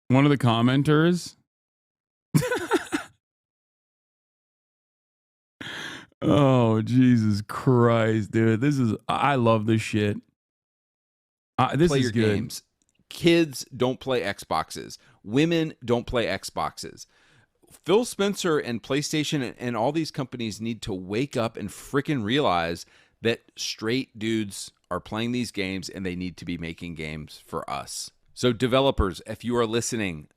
A: One of the commenters. Oh, Jesus Christ, dude. I love this shit. This
B: play
A: is
B: your
A: good.
B: games. Kids don't play Xboxes. Women don't play Xboxes. Phil Spencer and PlayStation and all these companies need to wake up and freaking realize that straight dudes are playing these games and they need to be making games for us. So developers, if you are listening,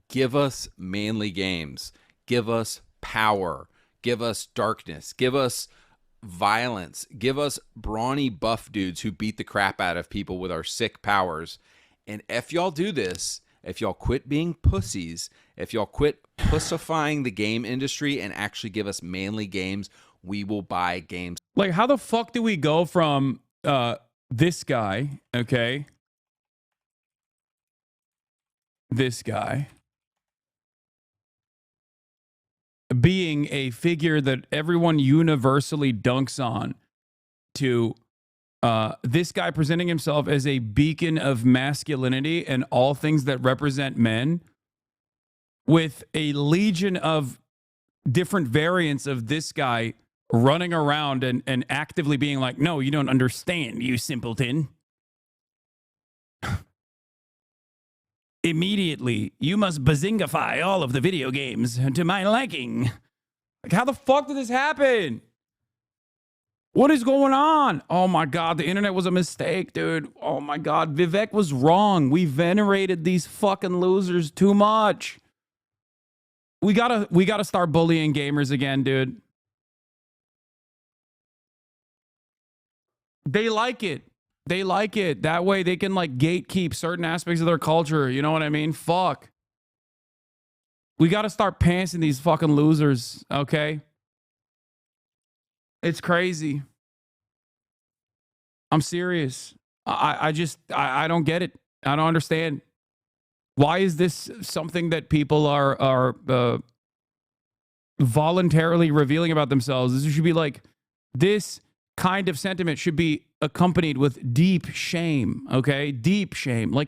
B: give us manly games. Give us power. Give us darkness. Give us violence. Give us brawny buff dudes who beat the crap out of people with our sick powers. And if y'all do this, if y'all quit being pussies, if y'all quit pussifying the game industry and actually give us manly games, we will buy games.
A: Like, how the fuck do we go from this guy, okay? This guy being a figure that everyone universally dunks on to this guy presenting himself as a beacon of masculinity and all things that represent men, with a legion of different variants of this guy running around and actively being like, "No, you don't understand, you simpleton. Immediately, you must bazingify all of the video games to my liking." Like, how the fuck did this happen? What is going on? Oh my God, the internet was a mistake, dude. Oh my God, Vivek was wrong. We venerated these fucking losers too much. We gotta start bullying gamers again, dude. They like it. They like it. That way they can like gatekeep certain aspects of their culture. You know what I mean? Fuck. We got to start pantsing these fucking losers, okay? It's crazy. I'm serious. I don't get it. I don't understand. Why is this something that people are voluntarily revealing about themselves? This should be like, this kind of sentiment should be accompanied with deep shame, okay? Deep shame. Like,